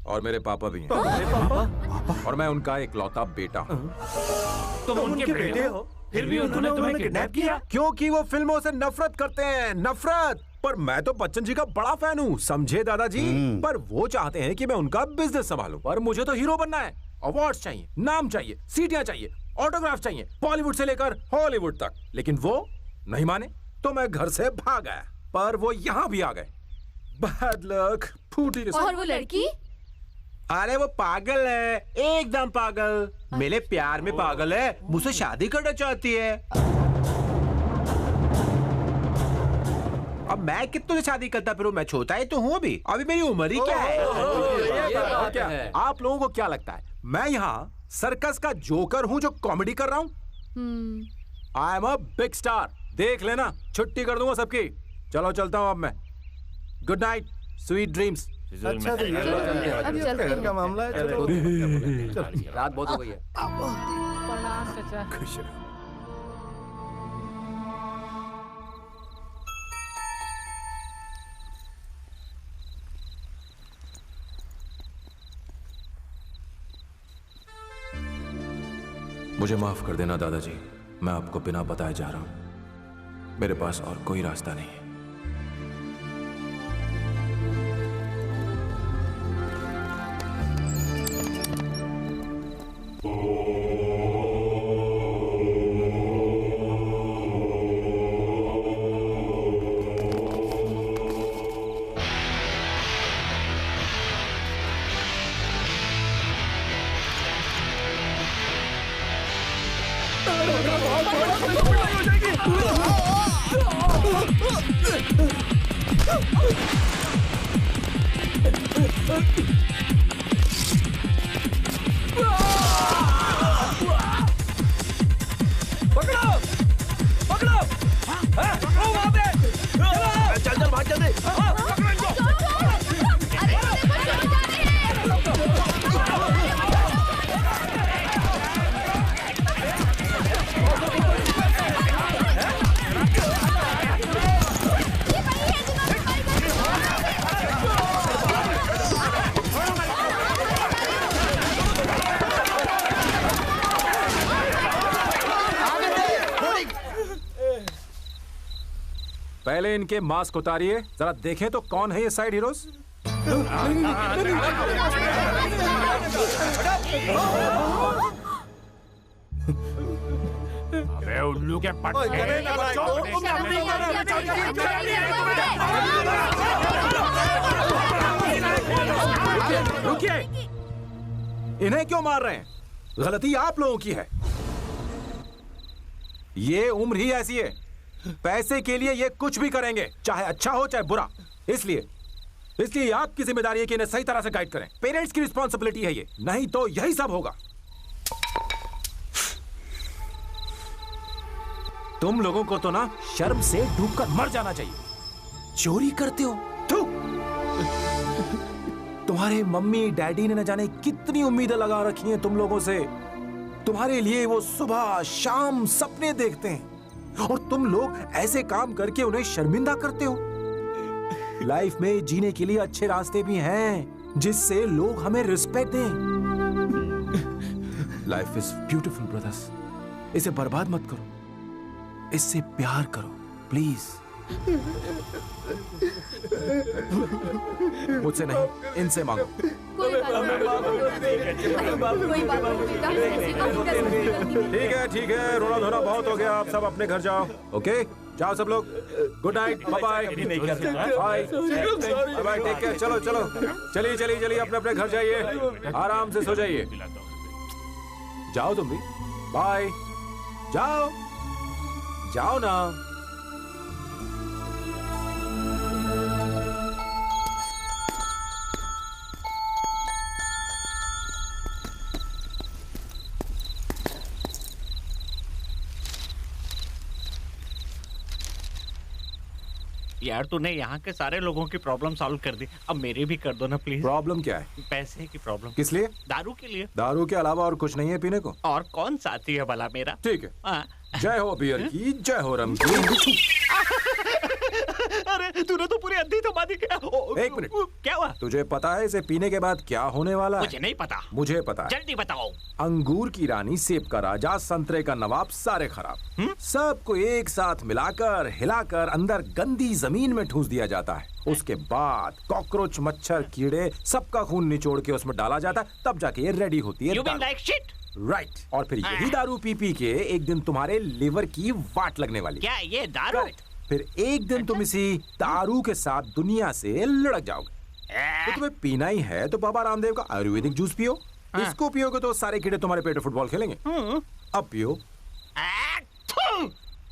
और मेरे पापा भी हैं। और मैं उनका इकलौता बेटा हूँ। तुम उनके बेटे हो, फिर भी उन्होंने तुम्हें किडनैप किया? क्योंकि वो फिल्मों से नफरत करते हैं, नफरत। पर मैं तो बच्चन जी का बड़ा फैन हूँ, समझे दादाजी। पर वो चाहते हैं कि मैं उनका बिजनेस संभालूं। पर मुझे तो हीरो बनना है, अवार्ड्स चाहिए, नाम चाहिए, सीटियां चाहिए, ऑटोग्राफ चाहिए, बॉलीवुड से लेकर हॉलीवुड तक। लेकिन वो नहीं माने तो मैं घर से भाग आया। पर वो यहाँ भी आ गए। बैड लक, फूटी किस्मत। और वो लड़की? अरे वो पागल है, एकदम पागल। मेरे प्यार में पागल है, मुझसे शादी करना चाहती है। अब मैं कितनों से शादी करता फिर? मैं छोटा ही तो हूँ अभी मेरी उम्र ही क्या है? आप लोगों को क्या लगता है मैं यहाँ सर्कस का जोकर हूँ जो कॉमेडी कर रहा हूँ? I am a big star. देख लेना, छुट्टी कर दूंगा सबकी। चलो चलता हूँ अब मैं। Good night, sweet dreams. अच्छा तो ये घर का मामला है। चलो रात बहुत हो गई है। खुश रहो। मुझे माफ कर देना दादाजी, मैं आपको बिना बताए जा रहा हूं। मेरे पास और कोई रास्ता नहीं है। पहले इनके मास्क उतारिए, जरा देखें तो कौन है ये साइड हीरोज। अबे उल्लू के पट्टे। रुकिए, इन्हें क्यों मार रहे हैं? गलती आप लोगों की है। ये उम्र ही ऐसी है, पैसे के लिए ये कुछ भी करेंगे, चाहे अच्छा हो चाहे बुरा। इसलिए आपकी जिम्मेदारी है कि इन्हें सही तरह से गाइड करें। पेरेंट्स की रिस्पॉन्सिबिलिटी है ये, नहीं तो यही सब होगा। तुम लोगों को तो ना शर्म से डूबकर मर जाना चाहिए। चोरी करते हो? तुम्हारे मम्मी डैडी ने न जाने कितनी उम्मीदें लगा रखी हैं तुम लोगों से। तुम्हारे लिए वो सुबह शाम सपने देखते हैं और तुम लोग ऐसे काम करके उन्हें शर्मिंदा करते हो। लाइफ में जीने के लिए अच्छे रास्ते भी हैं जिससे लोग हमें रिस्पेक्ट दें। लाइफ इज ब्यूटीफुल ब्रदर्स, इसे बर्बाद मत करो, इससे प्यार करो प्लीज। मुझसे नहीं, इनसे मांगो। ठीक है, रोना धोना बहुत हो गया, आप सब अपने घर जाओ। ओके, जाओ सब लोग। Good night, bye bye, bye, take care. चलो चलिए अपने अपने घर जाइए, आराम से सो जाइए। जाओ तुम भी, बाय। जाओ ना। यार तूने यहाँ के सारे लोगों की प्रॉब्लम सॉल्व कर दी, अब मेरी भी कर दो ना प्लीज। प्रॉब्लम क्या है? पैसे की प्रॉब्लम। किस लिए? दारू के लिए। दारू के अलावा और कुछ नहीं है पीने को? और कौन साथी है भला मेरा? ठीक है, जय हो बियर की, जय हो रम की। अरे तूने तो पूरी अद्धी थमा दी। एक मिनट, क्या हुआ? तुझे पता है इसे पीने के बाद क्या होने वाला है? मुझे नहीं पता। मुझे पता है। जल्दी बताओ। अंगूर की रानी, सेब का राजा, संतरे का नवाब, सारे खराब। सबको एक साथ मिलाकर हिलाकर अंदर गंदी जमीन में ठूस दिया जाता है। उसके बाद कॉकरोच, मच्छर, कीड़े, सबका खून निचोड़ के उसमें डाला जाता है, तब जाके ये रेडी होती है। You mean like shit? Right. और फिर यही दारू पी पी के एक दिन तुम्हारे लिवर की वाट लगने वाली। क्या ये दारू? फिर एक दिन तुम इसी दारू के साथ दुनिया से लड़क जाओगे। तो तुम्हें पीना ही है तो बाबा रामदेव का आयुर्वेदिक जूस पियो। इसको पियोगे तो सारे कीड़े तुम्हारे पेट में फुटबॉल खेलेंगे। अब पियो।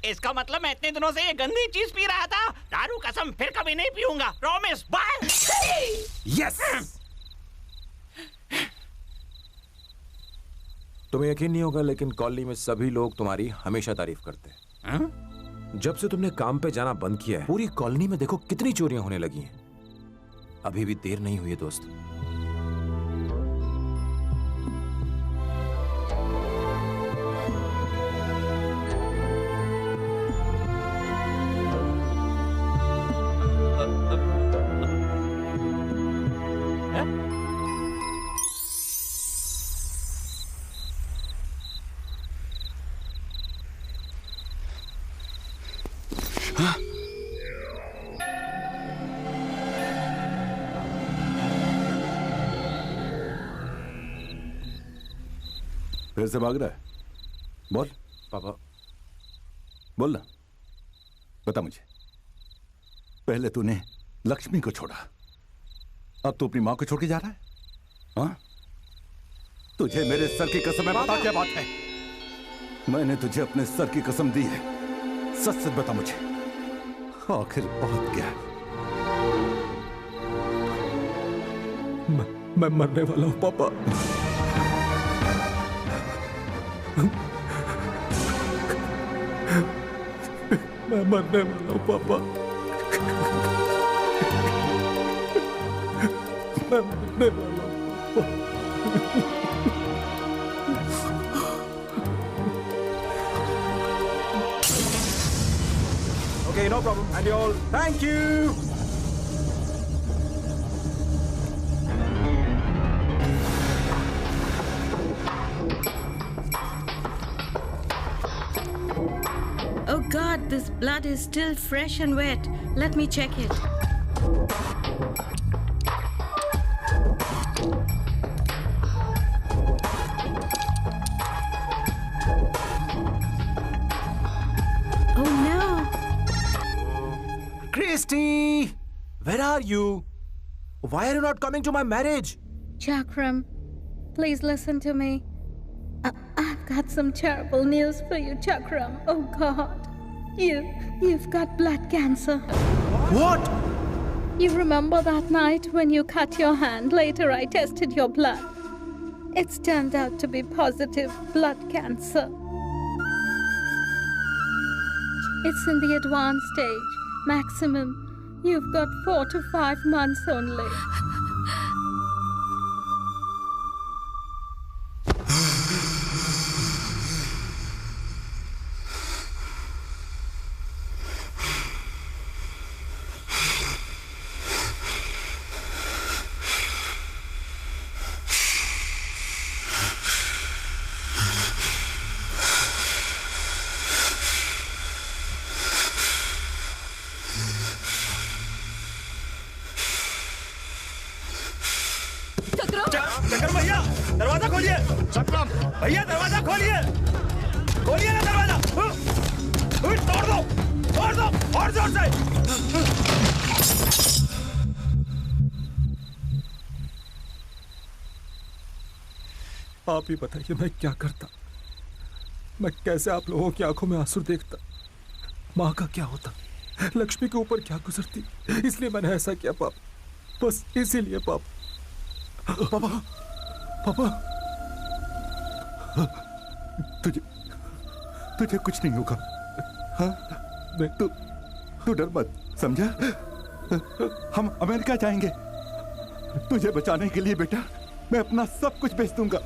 इसका मतलब मैं इतने दिनों से ये गंदी चीज पी रहा था। दारू कसम फिर कभी नहीं पीऊंगा। प्रॉमिस। बाय। यस। तुम्हें यकीन नहीं होगा लेकिन कॉलोनी में सभी लोग तुम्हारी हमेशा तारीफ करते हैं। जब से तुमने काम पे जाना बंद किया है, पूरी कॉलोनी में देखो कितनी चोरियां होने लगी हैं। अभी भी देर नहीं हुई है दोस्त। फिर से भाग रहा है? बोल पापा। बोल ना, बता मुझे। पहले तूने लक्ष्मी को छोड़ा, अब तू अपनी माँ को छोड़ के जा रहा है? हाँ? तुझे मेरे सर की कसम है, बता क्या बात है? मैंने तुझे अपने सर की कसम दी है, सच सच बता मुझे, आखिर बात क्या है? मैं मरने वाला हूँ पापा। मैं मरने वाला हूँ पापा। मैं मरने वाला हूँ। Okay, no problem. And you all, thank you. Oh God, this blood is still fresh and wet. Let me check it. Christy, where are you? Why are you not coming to my marriage? Chakram, please listen to me. I've got some terrible news for you, Chakram. Oh God, you've got blood cancer. What? You remember that night when you cut your hand? Later I tested your blood. It's turned out to be positive blood cancer. It's in the advanced stage. Maximum, you've got 4 to 5 months only. चक्रम भैया दरवाजा खोलिए। चक्रम भैया दरवाजा खोलिए, खोलिए ना दरवाजा। तोड़ दो और जोर से। आप ही बताइए मैं क्या करता, मैं कैसे आप लोगों की आंखों में आंसू देखता, माँ का क्या होता, लक्ष्मी के ऊपर क्या गुजरती। इसलिए मैंने ऐसा किया पापा, बस इसीलिए पापा। पापा पापा तुझे कुछ नहीं होगा। हाँ तू डर मत, समझा? हम अमेरिका जाएंगे तुझे बचाने के लिए बेटा। मैं अपना सब कुछ बेच दूंगा,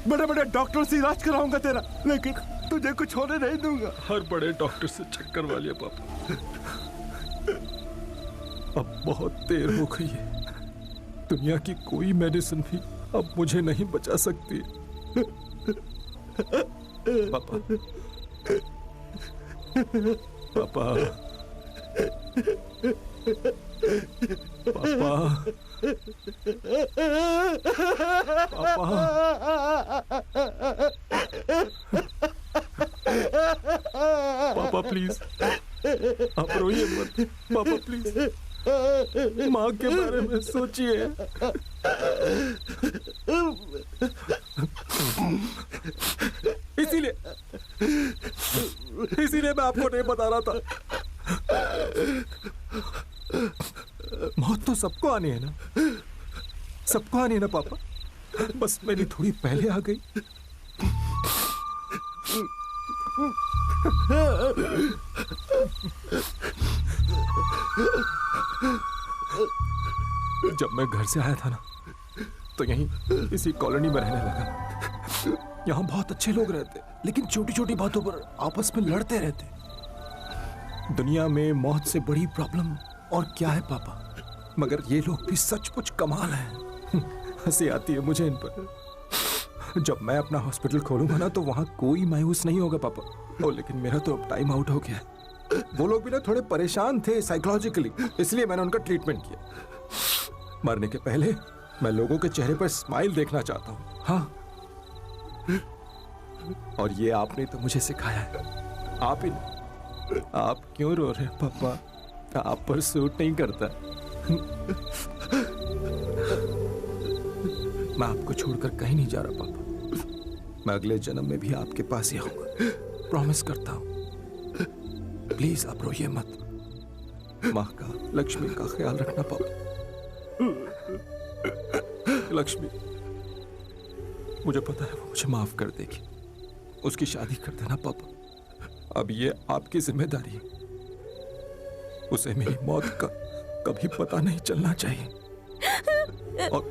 बड़े बड़े डॉक्टर से इलाज कराऊंगा तेरा, लेकिन तुझे कुछ होने नहीं दूंगा। हर बड़े डॉक्टर से चक्कर वालिया पापा, अब बहुत देर हो गई है। दुनिया की कोई मेडिसिन भी अब मुझे नहीं बचा सकती। पापा पापा पापा पापा प्लीज आप रोइए मत पापा, प्लीज माँ के बारे में सोचिए। इसीलिए मैं आपको नहीं बता रहा था। मौत तो सबको आनी है ना, सबको आनी है ना पापा, बस मेरी थोड़ी पहले आ गई। जब मैं घर से आया था ना, तो यहीं इसी कॉलोनी में रहने लगा। यहाँ बहुत अच्छे लोग रहते, लेकिन छोटी छोटी बातों पर आपस में लड़ते रहते। दुनिया में मौत से बड़ी प्रॉब्लम और क्या है पापा, मगर ये लोग भी सचमुच कमाल हैं। हंसी आती है मुझे इन पर। जब मैं अपना हॉस्पिटल खोलूंगा ना, तो वहां कोई मायूस नहीं होगा पापा। ओ, लेकिन मेरा तो अब टाइम आउट हो गया। वो लोग भी ना थोड़े परेशान थे साइकोलॉजिकली, इसलिए मैंने उनका ट्रीटमेंट किया। मरने के पहले मैं लोगों के चेहरे पर स्माइल देखना चाहता हूँ। हाँ, और ये आपने तो मुझे सिखाया है। आप ही, आप क्यों रो रहे हैं पापा? आप पर सूट नहीं करता। मैं आपको छोड़कर कहीं नहीं जा रहा पापा। मैं अगले जन्म में भी आपके पास ही आऊंगा, प्रॉमिस करता हूं। प्लीज आप रोइए मत। माँ का, लक्ष्मी का ख्याल रखना पापा। लक्ष्मी, मुझे पता है वो मुझे माफ कर देगी। उसकी शादी कर देना पापा। अब ये आपकी जिम्मेदारी है। उसे मेरी मौत का कभी पता नहीं चलना चाहिए। और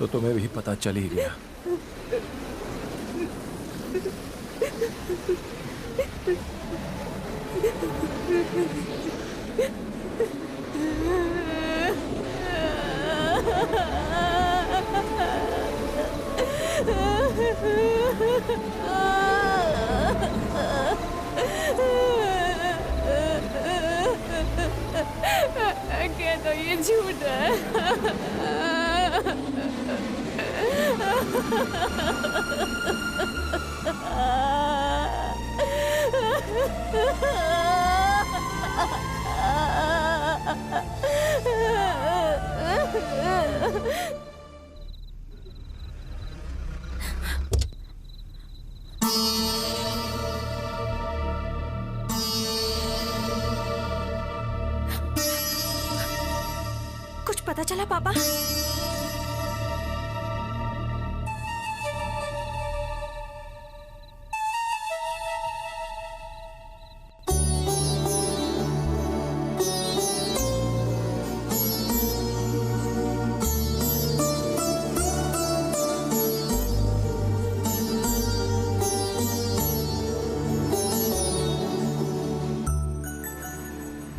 तो तुम्हें भी पता चल ही गया। कह दो ये झूठ है। कुछ पता चला पापा?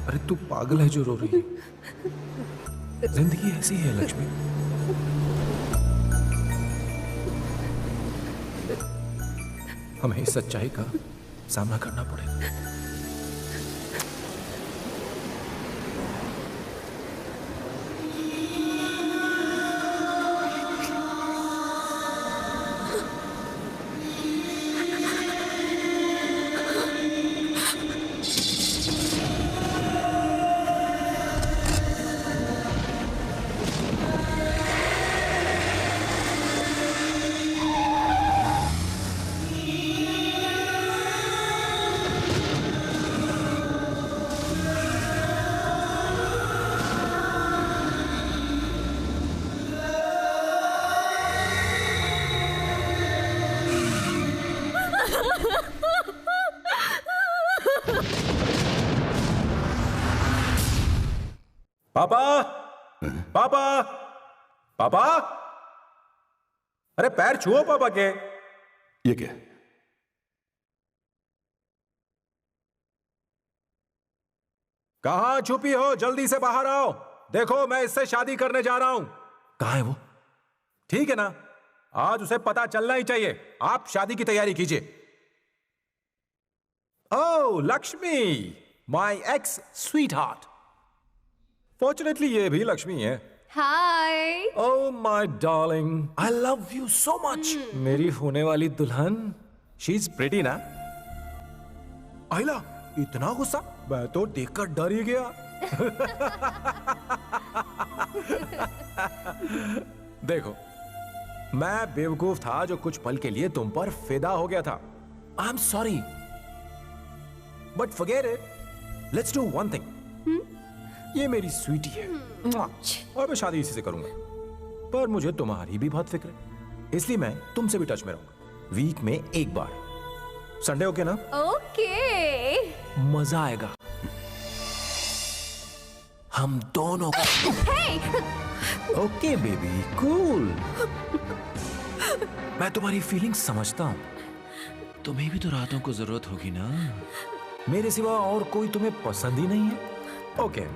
अरे तू पागल है जो रो रही है? जिंदगी ऐसी है लक्ष्मी। हमें इस सच्चाई का सामना करना पड़ेगा। पापा, पापा, पापा, अरे पैर छुओ पापा के। ये क्या? कहां छुपी हो? जल्दी से बाहर आओ। देखो मैं इससे शादी करने जा रहा हूं। कहां है वो? ठीक है ना, आज उसे पता चलना ही चाहिए। आप शादी की तैयारी कीजिए। Oh Lakshmi, my ex sweetheart. Fortunately ये भी लक्ष्मी है। Hi. Oh my darling, I love you so much. मेरी होने वाली दुल्हन, शी इज प्रिटी ना? आइला, इतना गुस्सा? मैं तो देखकर डर ही गया। देखो, मैं बेवकूफ था जो कुछ पल के लिए तुम पर फिदा हो गया था। I am sorry, but forget it. Let's do one thing. ये मेरी स्वीटी है और मैं शादी इसी से करूंगा। पर मुझे तुम्हारी भी बहुत फिक्र है, इसलिए मैं तुमसे भी टच में रहूंगा। वीक में एक बार। संडे ओके ना? ओके। मजा आएगा हम दोनों को। Okay baby, cool. मैं तुम्हारी फीलिंग्स समझता हूं। तुम्हें भी तो रातों को जरूरत होगी ना? मेरे सिवा और कोई तुम्हें पसंद ही नहीं है? ओके,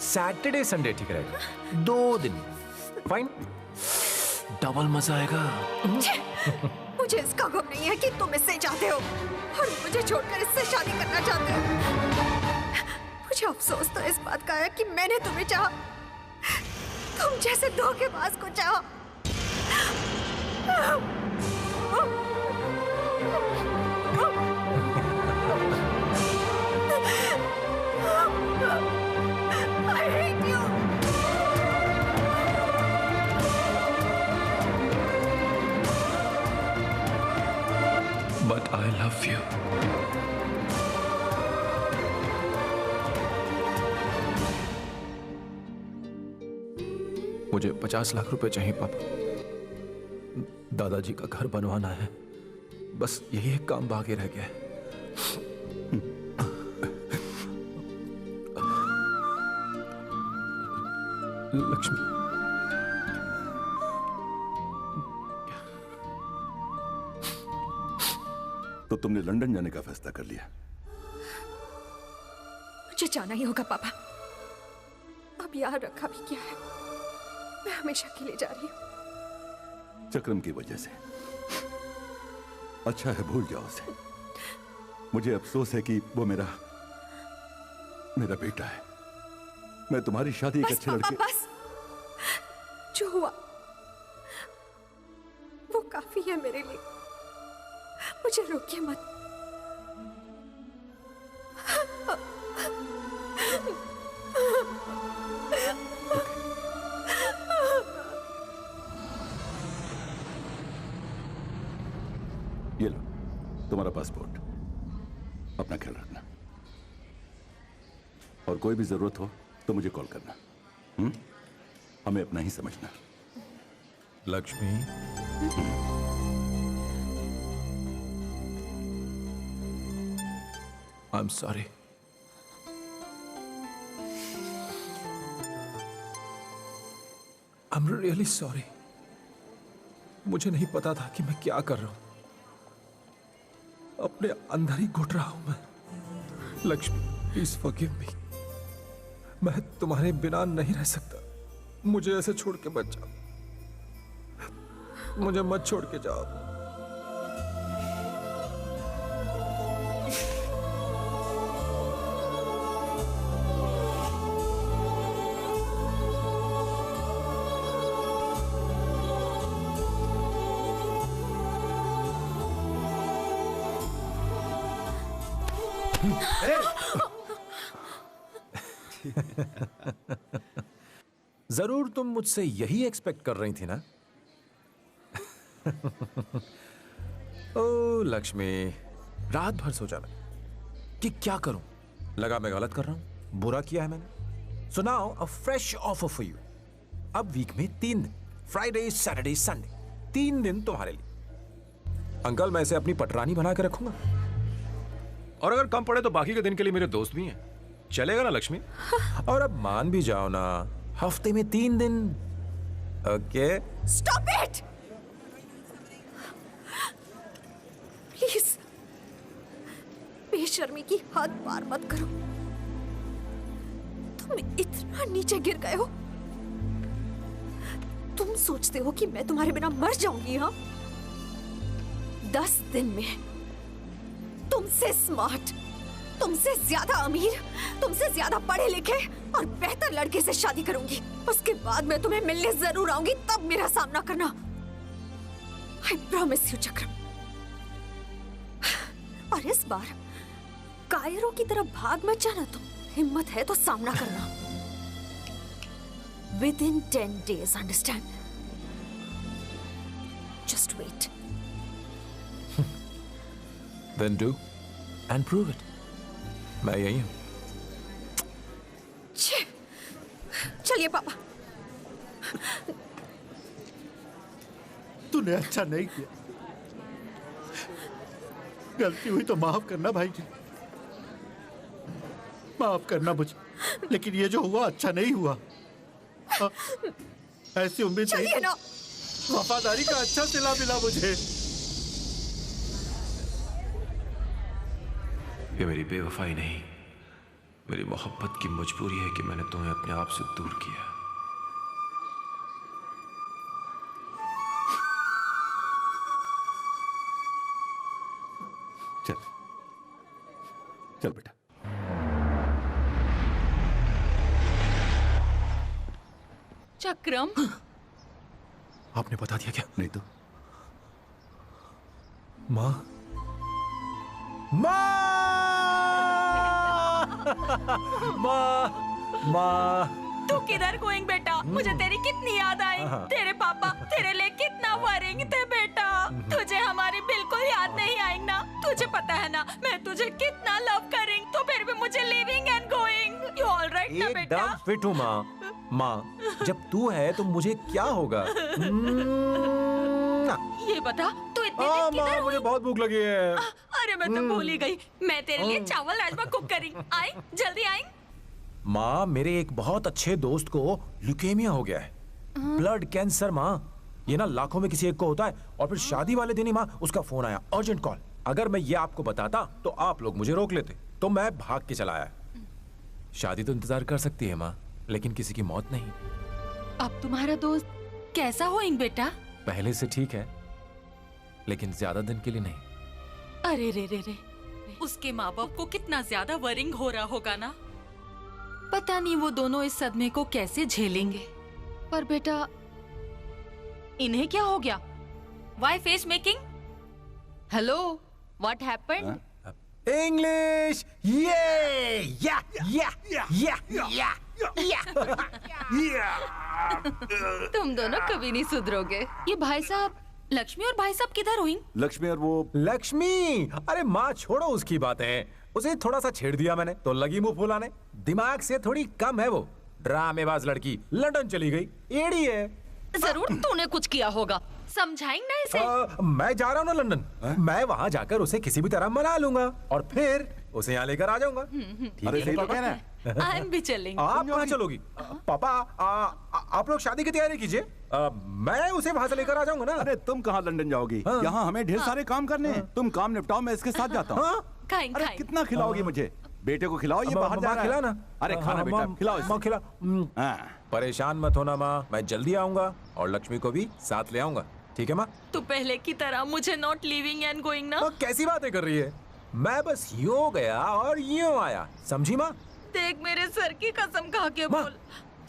सैटरडे संडे ठीक रहेगा। 2 दिन फाइन। डबल मजा आएगा। मुझे इसका गम नहीं है कि तुम इससे चाहते हो और मुझे छोड़कर इससे शादी करना चाहते हो। मुझे अफसोस तो इस बात का है कि मैंने तुम्हें चाहा, तुम जैसे धोखेबाज को चाहा। I hate you. But I love you. मुझे 50 लाख रुपए चाहिए पापा। दादाजी का घर बनवाना है, बस यही एक काम बाकी रह गया है। लक्ष्मी, तो तुमने लंदन जाने का फैसला कर लिया। मुझे जाना ही होगा पापा। अब यहाँ रखा भी क्या है, मैं हमेशा के लिए जा रही हूँ। चक्रम की वजह से। अच्छा है, भूल जाओ उसे। मुझे अफसोस है कि वो मेरा बेटा है। मैं तुम्हारी शादी एक अच्छे लड़के। बस, जो हुआ वो काफी है मेरे लिए। मुझे रोकिए मत। ये लो तुम्हारा पासपोर्ट, अपना ख्याल रखना और कोई भी जरूरत हो तो मुझे कॉल करना। हमें अपना ही समझना। Lakshmi, I am sorry. I am really sorry. मुझे नहीं पता था कि मैं क्या कर रहा हूं। अपने अंदर ही घुट रहा हूं मैं। Lakshmi, please forgive me. मैं तुम्हारे बिना नहीं रह सकता। मुझे ऐसे छोड़ के मत जाओ। मुझे मत छोड़ के जाओ। जरूर तुम मुझसे यही एक्सपेक्ट कर रही थी ना? ओ लक्ष्मी, रात भर सोचा मैं कि क्या करूं। लगा मैं गलत कर रहा हूं, बुरा किया है मैंने। So now a fresh offer for you. अब वीक में 3 दिन, फ्राइडे, सैटरडे, संडे, 3 दिन तुम्हारे लिए। अंकल, मैं इसे अपनी पटरानी बना के रखूंगा, और अगर कम पड़े तो बाकी के दिन के लिए मेरे दोस्त भी हैं। चलेगा ना लक्ष्मी? और अब मान भी जाओ ना, हफ्ते में 3 दिन। ओके? Stop it please. बेशर्मी की हद पार मत करो। तुम इतना नीचे गिर गए हो। तुम सोचते हो कि मैं तुम्हारे बिना मर जाऊंगी? हाँ, 10 दिन में तुमसे स्मार्ट, तुमसे ज्यादा अमीर, तुमसे ज्यादा पढ़े लिखे और बेहतर लड़के से शादी करूंगी। उसके बाद मैं तुम्हें मिलने जरूर आऊंगी, तब मेरा सामना करना। आई प्रॉमिस यू चक्रम। और इस बार कायरो की तरफ भाग मत जाना तुम। हिम्मत है तो सामना करना। Within 10 days, understand? Just wait. Then do and prove it. मैं यही हूं। चलिए पापा। तूने अच्छा नहीं किया। गलती हुई तो माफ करना भाई जी, माफ करना मुझे। लेकिन ये जो हुआ अच्छा नहीं हुआ। ऐसी उम्मीद नहीं थी। वफादारी का अच्छा सिला मिला मुझे। ये मेरी बेवफाई नहीं, मेरी मोहब्बत की मजबूरी है कि मैंने तुम्हें अपने आप से दूर किया। चल चल बेटा। चक्रम, आपने बता दिया क्या? नहीं तो। माँ, माँ, माँ, माँ। तू किधर गोइंग बेटा? मुझे तेरी कितनी याद आई। तेरे पापा तेरे लिए कितना वरिंग थे बेटा। तुझे हमारी बिल्कुल याद नहीं आएंगे ना? तुझे पता है ना मैं तुझे कितना लव करेंगे, तो फिर भी मुझे living and going. You all right ना बेटा? एकदम फिट हूँ माँ। माँ, जब तू है तो मुझे क्या होगा? ये बता तू इतने दिन किधर? मुझे बहुत भूख लगी है। अरे मैं तो भूल ही गई। मैं तेरे लिए चावल राजमा कुक करी। आई जल्दी आई। माँ, मेरे एक बहुत अच्छे दोस्त को ल्यूकेमिया हो गया है, ब्लड कैंसर। माँ, ये ना लाखों में किसी एक को होता है, और फिर शादी वाले दिन ही माँ उसका फोन आया, अर्जेंट कॉल। अगर मैं ये आपको बताता तो आप लोग मुझे रोक लेते, तो मैं भाग के चला आया। शादी तो इंतजार कर सकती है माँ, लेकिन किसी की मौत नहीं। अब तुम्हारा दोस्त कैसा होएंगे बेटा? पहले से ठीक है, लेकिन ज्यादा दिन के लिए नहीं। अरे रे रे रे, उसके माँ बाप को कितना ज्यादा वरिंग हो रहा होगा ना। पता नहीं वो दोनों इस सदमे को कैसे झेलेंगे। पर बेटा, इन्हें क्या हो गया? Why face making? Hello, what happened? English, ये या या या या तुम दोनों कभी नहीं सुधरोगे। ये भाई साहब, लक्ष्मी और भाई साहब किधर हुई? लक्ष्मी और वो लक्ष्मी, अरे माँ छोड़ो उसकी बातें। उसे थोड़ा सा छेड़ दिया मैंने तो लगी मुंह फुलाने। दिमाग से थोड़ी कम है वो। ड्रामेबाज लड़की लंदन चली गई, एड़ी है। जरूर तूने कुछ किया होगा, समझाएंगे ना इसे। मैं जा रहा हूँ ना लंदन, मैं वहाँ जाकर उसे किसी भी तरह मना लूंगा और फिर उसे यहाँ लेकर आ जाऊंगा। अरे सही तो कह रहा है। हम भी चलेंगे। आप कहाँ चलोगी? पापा, आप लोग शादी की तैयारी कीजिए, मैं उसे वहाँ से लेकर आ जाऊंगा ना। अरे तुम कहाँ लंदन जाओगी? यहाँ हमें ढेर सारे काम करने हैं। तुम काम निपटाओ, मैं इसके साथ जाता हूँ। अरे कितना खिलाओगी मुझे? बेटे को खिलाओ, ये बाहर जा रहा है। खिलाना। अरे खाना बेटा, खिलाओ माँ खिला। परेशान मत होना माँ, मैं जल्दी आऊंगा और लक्ष्मी को भी साथ ले आऊंगा, ठीक है माँ? तू पहले की तरह मुझे नॉट लिविंग एंड गोइंग ना। कैसी बातें कर रही है? मैं बस यूं गया और यूं आया, समझी माँ? देख, मेरे सर की कसम खा के बोल।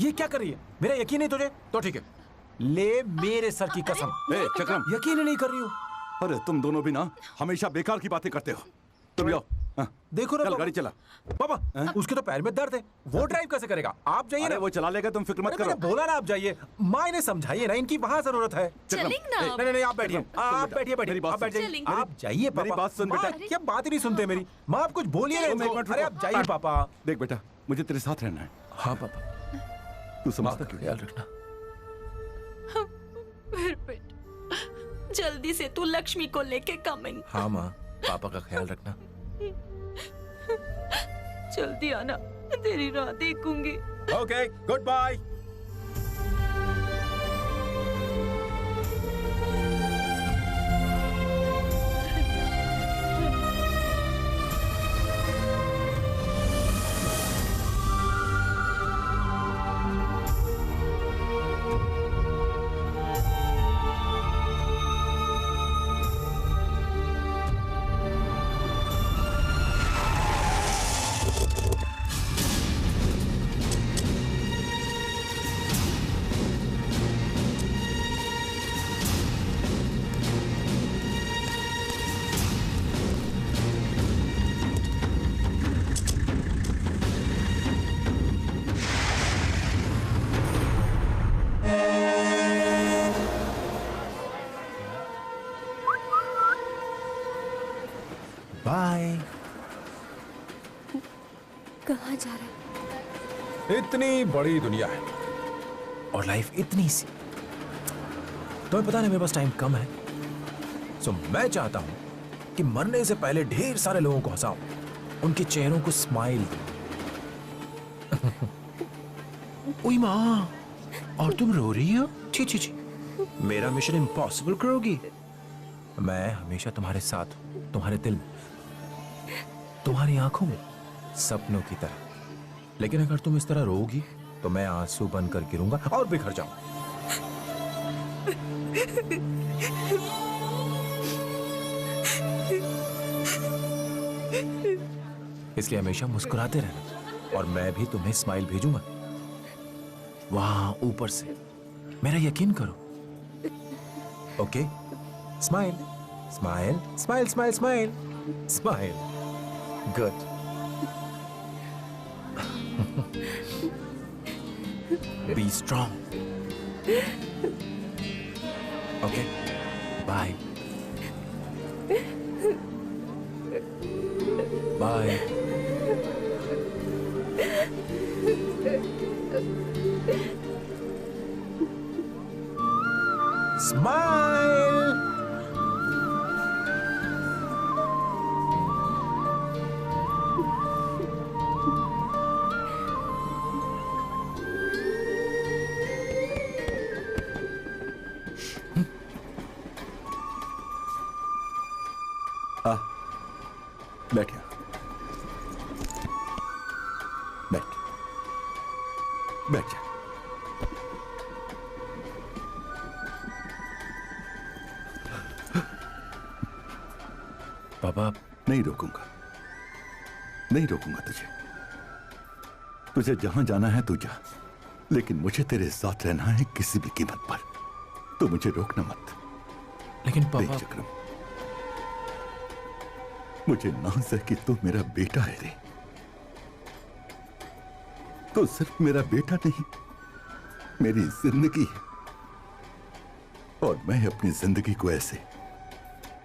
ये क्या कर रही है? मेरा यकीन नहीं तुझे तो ठीक है, ले मेरे सर की कसम। चक्रम, यकीन नहीं कर रही हो। अरे तुम दोनों भी ना हमेशा बेकार की बातें करते हो। तुम जाओ, देखो ना चल गाड़ी चला। पापा, उसके तो पैर में दर्द है, वो ड्राइव कैसे करेगा? आप जाइए ना। वो चला लेगा, तुम फिक्र मत करो। बोला ना आप जाइए। माँ इन्हें समझाइए ना, इनकी वहाँ जरूरत है। नहीं, आप बैठिए, आप बैठिए, आप बैठ जाइए, आप जाइए। मेरी बात सुन बेटा। क्या बात ही नहीं सुनते मेरी? माँ आप कुछ बोलिए ना। अरे आप जाइए पापा। देख बेटा, मुझे तेरे साथ रहना है। हाँ पापा, तू समझता क्यों? ख्याल रखना। फिर बेटा, जल्दी से तू लक्ष्मी को लेके कमिंग। हाँ माँ, पापा का ख्याल रखना। जल्दी आना, तेरी राह देखूंगी। Okay, goodbye. बाय। कहाँ जा रहा है? इतनी बड़ी दुनिया है और लाइफ इतनी सी। तुम्हें पता नहीं मेरे पास टाइम कम है, सो मैं चाहता हूं कि मरने से पहले ढेर सारे लोगों को हंसाऊं, उनके चेहरों को स्माइल दूं। ओए माँ, और तुम रो रही हो? छी छी छी, मेरा मिशन इम्पॉसिबल करोगी? मैं हमेशा तुम्हारे साथ हूं, तुम्हारे दिल में, तुम्हारी आंखों में, सपनों की तरह। लेकिन अगर तुम इस तरह रोगी तो मैं आंसू बनकर गिरूंगा और बिखर जाऊंगा। इसलिए हमेशा मुस्कुराते रहना और मैं भी तुम्हें स्माइल भेजूंगा वहां ऊपर से। मेरा यकीन करो। Okay, smile smile smile smile smile smile. Good. Be strong. Okay. Bye. Bye. Smile. बैठ यहाँ। बैठ जा। पापा नहीं रोकूंगा तुझे जहां जाना है तू जा, लेकिन मुझे तेरे साथ रहना है किसी भी कीमत पर। तू मुझे रोकना मत। लेकिन पापा देख चक्रम, मुझे नाज है कि तू मेरा बेटा है रे। तो सिर्फ मेरा बेटा नहीं, मेरी जिंदगी है। और मैं अपनी जिंदगी को ऐसे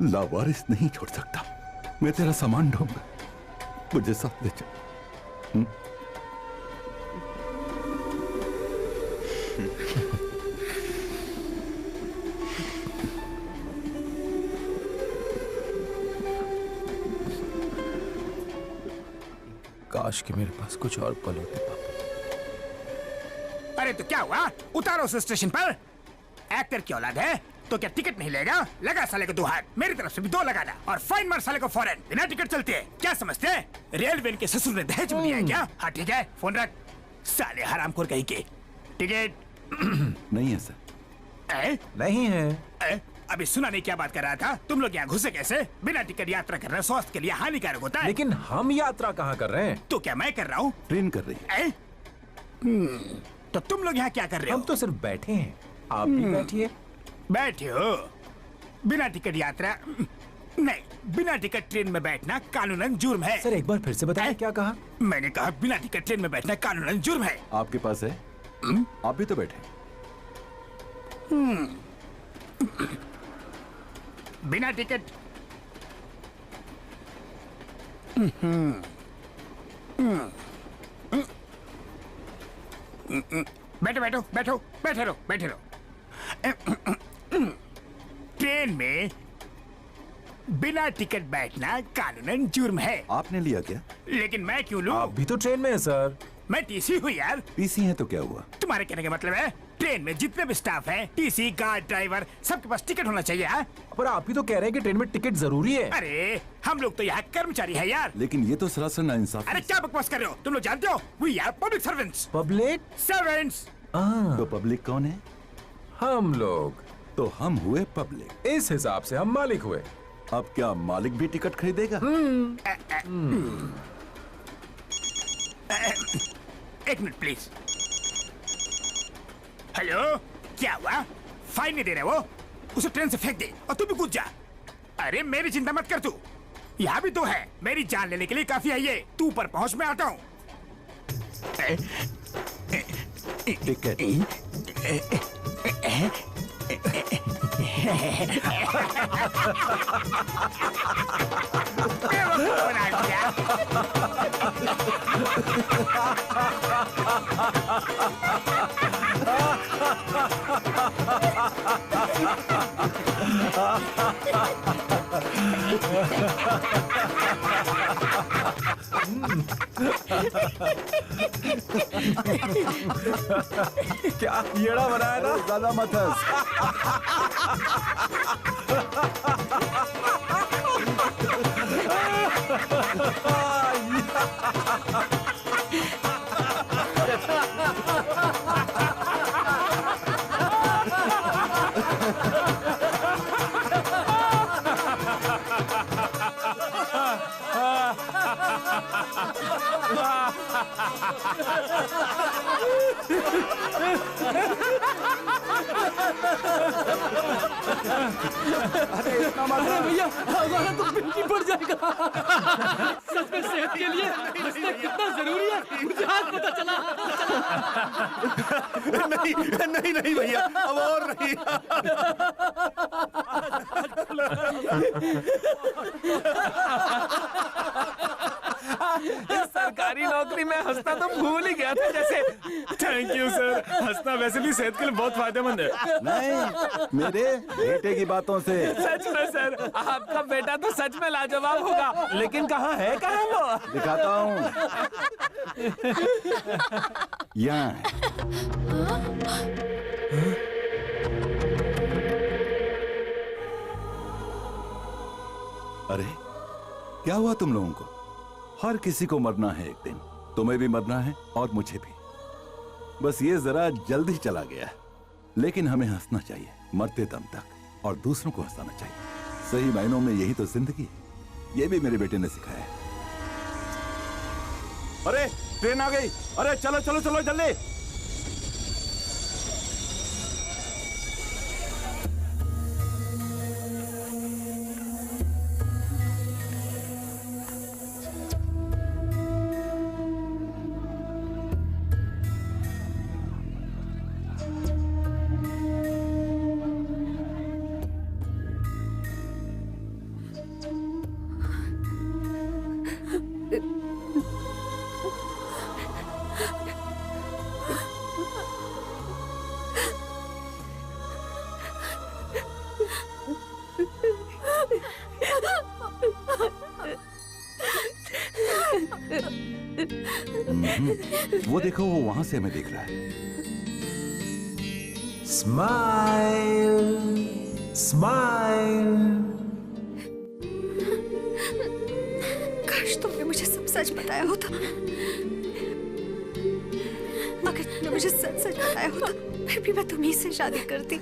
लावारिस नहीं छोड़ सकता। मैं तेरा सामान ढूंढूंगा, मुझे साथ ले चल। काश कि मेरे पास कुछ और पल होते पापा। अरे तो क्या हुआ, उतारो उस स्टेशन पर। एक्टर की औलाद है तो क्या टिकट नहीं लेगा? लगा साले को 2 हाथ, मेरी तरफ से भी 2 लगाना और फाइन मार साले को फौरन। बिना टिकट चलते है क्या समझते हैं? रेलवे के ससुर ने दहेज में दिया है क्या? हाँ ठीक है, फोन रख। साले हरामखोर कहीं के। टिकट नहीं है सर। नहीं है। अभी सुना नहीं क्या बात कर रहा था? तुम लोग यहाँ घुसे कैसे? बिना टिकट यात्रा कर रहे हो, स्वास्थ्य के लिए हानिकारक होता है। लेकिन हम यात्रा कहाँ कर रहे हैं? तो क्या मैं कर रहा हूँ? ट्रेन कर रही है। तो तुम लोग यहाँ क्या कर रहे हो? हम तो सिर्फ बैठे हैं, आप भी बैठिए। बैठे हो? बिना टिकट यात्रा नहीं, बिना टिकट ट्रेन में बैठना कानूनन जुर्म है। सर एक बार फिर से बताएं क्या कहा? मैंने कहा बिना टिकट ट्रेन में बैठना कानूनन जुर्म है। आपके पास है? आप भी तो बैठे। बिना टिकट बैठो बैठो बैठो बैठे रहो बैठे रहो। ट्रेन में बिना टिकट बैठना कानूनन जुर्म है। आपने लिया क्या? लेकिन मैं क्यों लूं? आप भी तो ट्रेन में है सर। मैं टीसी हूँ यार। टीसी है तो क्या हुआ? तुम्हारे कहने का मतलब है ट्रेन में जितने भी स्टाफ हैं, टीसी, गार्ड, ड्राइवर, सबके पास टिकट होना चाहिए। पर आप ही तो कह रहे हैं कि ट्रेन में टिकट जरूरी है। अरे हम लोग तो यहाँ कर्मचारी है यार। लेकिन ये तो सरासर नाइंसाफी। अरे क्या बकवास कर रहे हो? तुम लोग जानते हो we are public servants. Public servants? तो पब्लिक कौन है? हम लोग। तो हम हुए पब्लिक। इस हिसाब से हम मालिक हुए। अब क्या मालिक भी टिकट खरीदेगा? एक मिनट प्लीज। हेलो, क्या हुआ? फाइन नहीं दे रहे वो? उसे ट्रेन से फेंक दे और तू भी कूद जा। अरे मेरी चिंता मत कर तू, यहाँ भी तो है। मेरी जान लेने के लिए काफी है ये। तू ऊपर पहुंच, मैं आता हूँ। टिकट क्या येड़ा बनाया ना? ज्यादा मत हंस। अरे भैया, हमारा तो बिल्कुल पड़ जाएगा। सच में सेहत के लिए हंसना कितना जरूरी है मुझे आज पता चला। नहीं नहीं नहीं भैया, अब और नहीं। इस सरकारी नौकरी में हंसना तो भूल ही गया था जैसे। Thank you sir. हंसना वैसे भी सेहत के लिए बहुत फायदेमंद है। नहीं, मेरे बेटे की बातों से। सच में सर, आपका बेटा तो सच में लाजवाब होगा। लेकिन कहाँ है, कहाँ वो? दिखाता हूँ। यहाँ है। अरे क्या हुआ तुम लोगों को? हर किसी को मरना है एक दिन, तुम्हें भी मरना है और मुझे भी। बस ये जरा जल्दी चला गया, लेकिन हमें हंसना चाहिए मरते दम तक, और दूसरों को हंसाना चाहिए। सही मायनों में यही तो जिंदगी है। ये भी मेरे बेटे ने सिखाया है। अरे ट्रेन आ गई, अरे चलो चलो चलो जल्दी। वो देखो, वो वहां से हमें देख रहा है। Smile smile. काश तुमने मुझे सब सच बताया होता। अगर तुमने मुझे सच सच बताया होता, फिर भी मैं तुम्ही से शादी करती।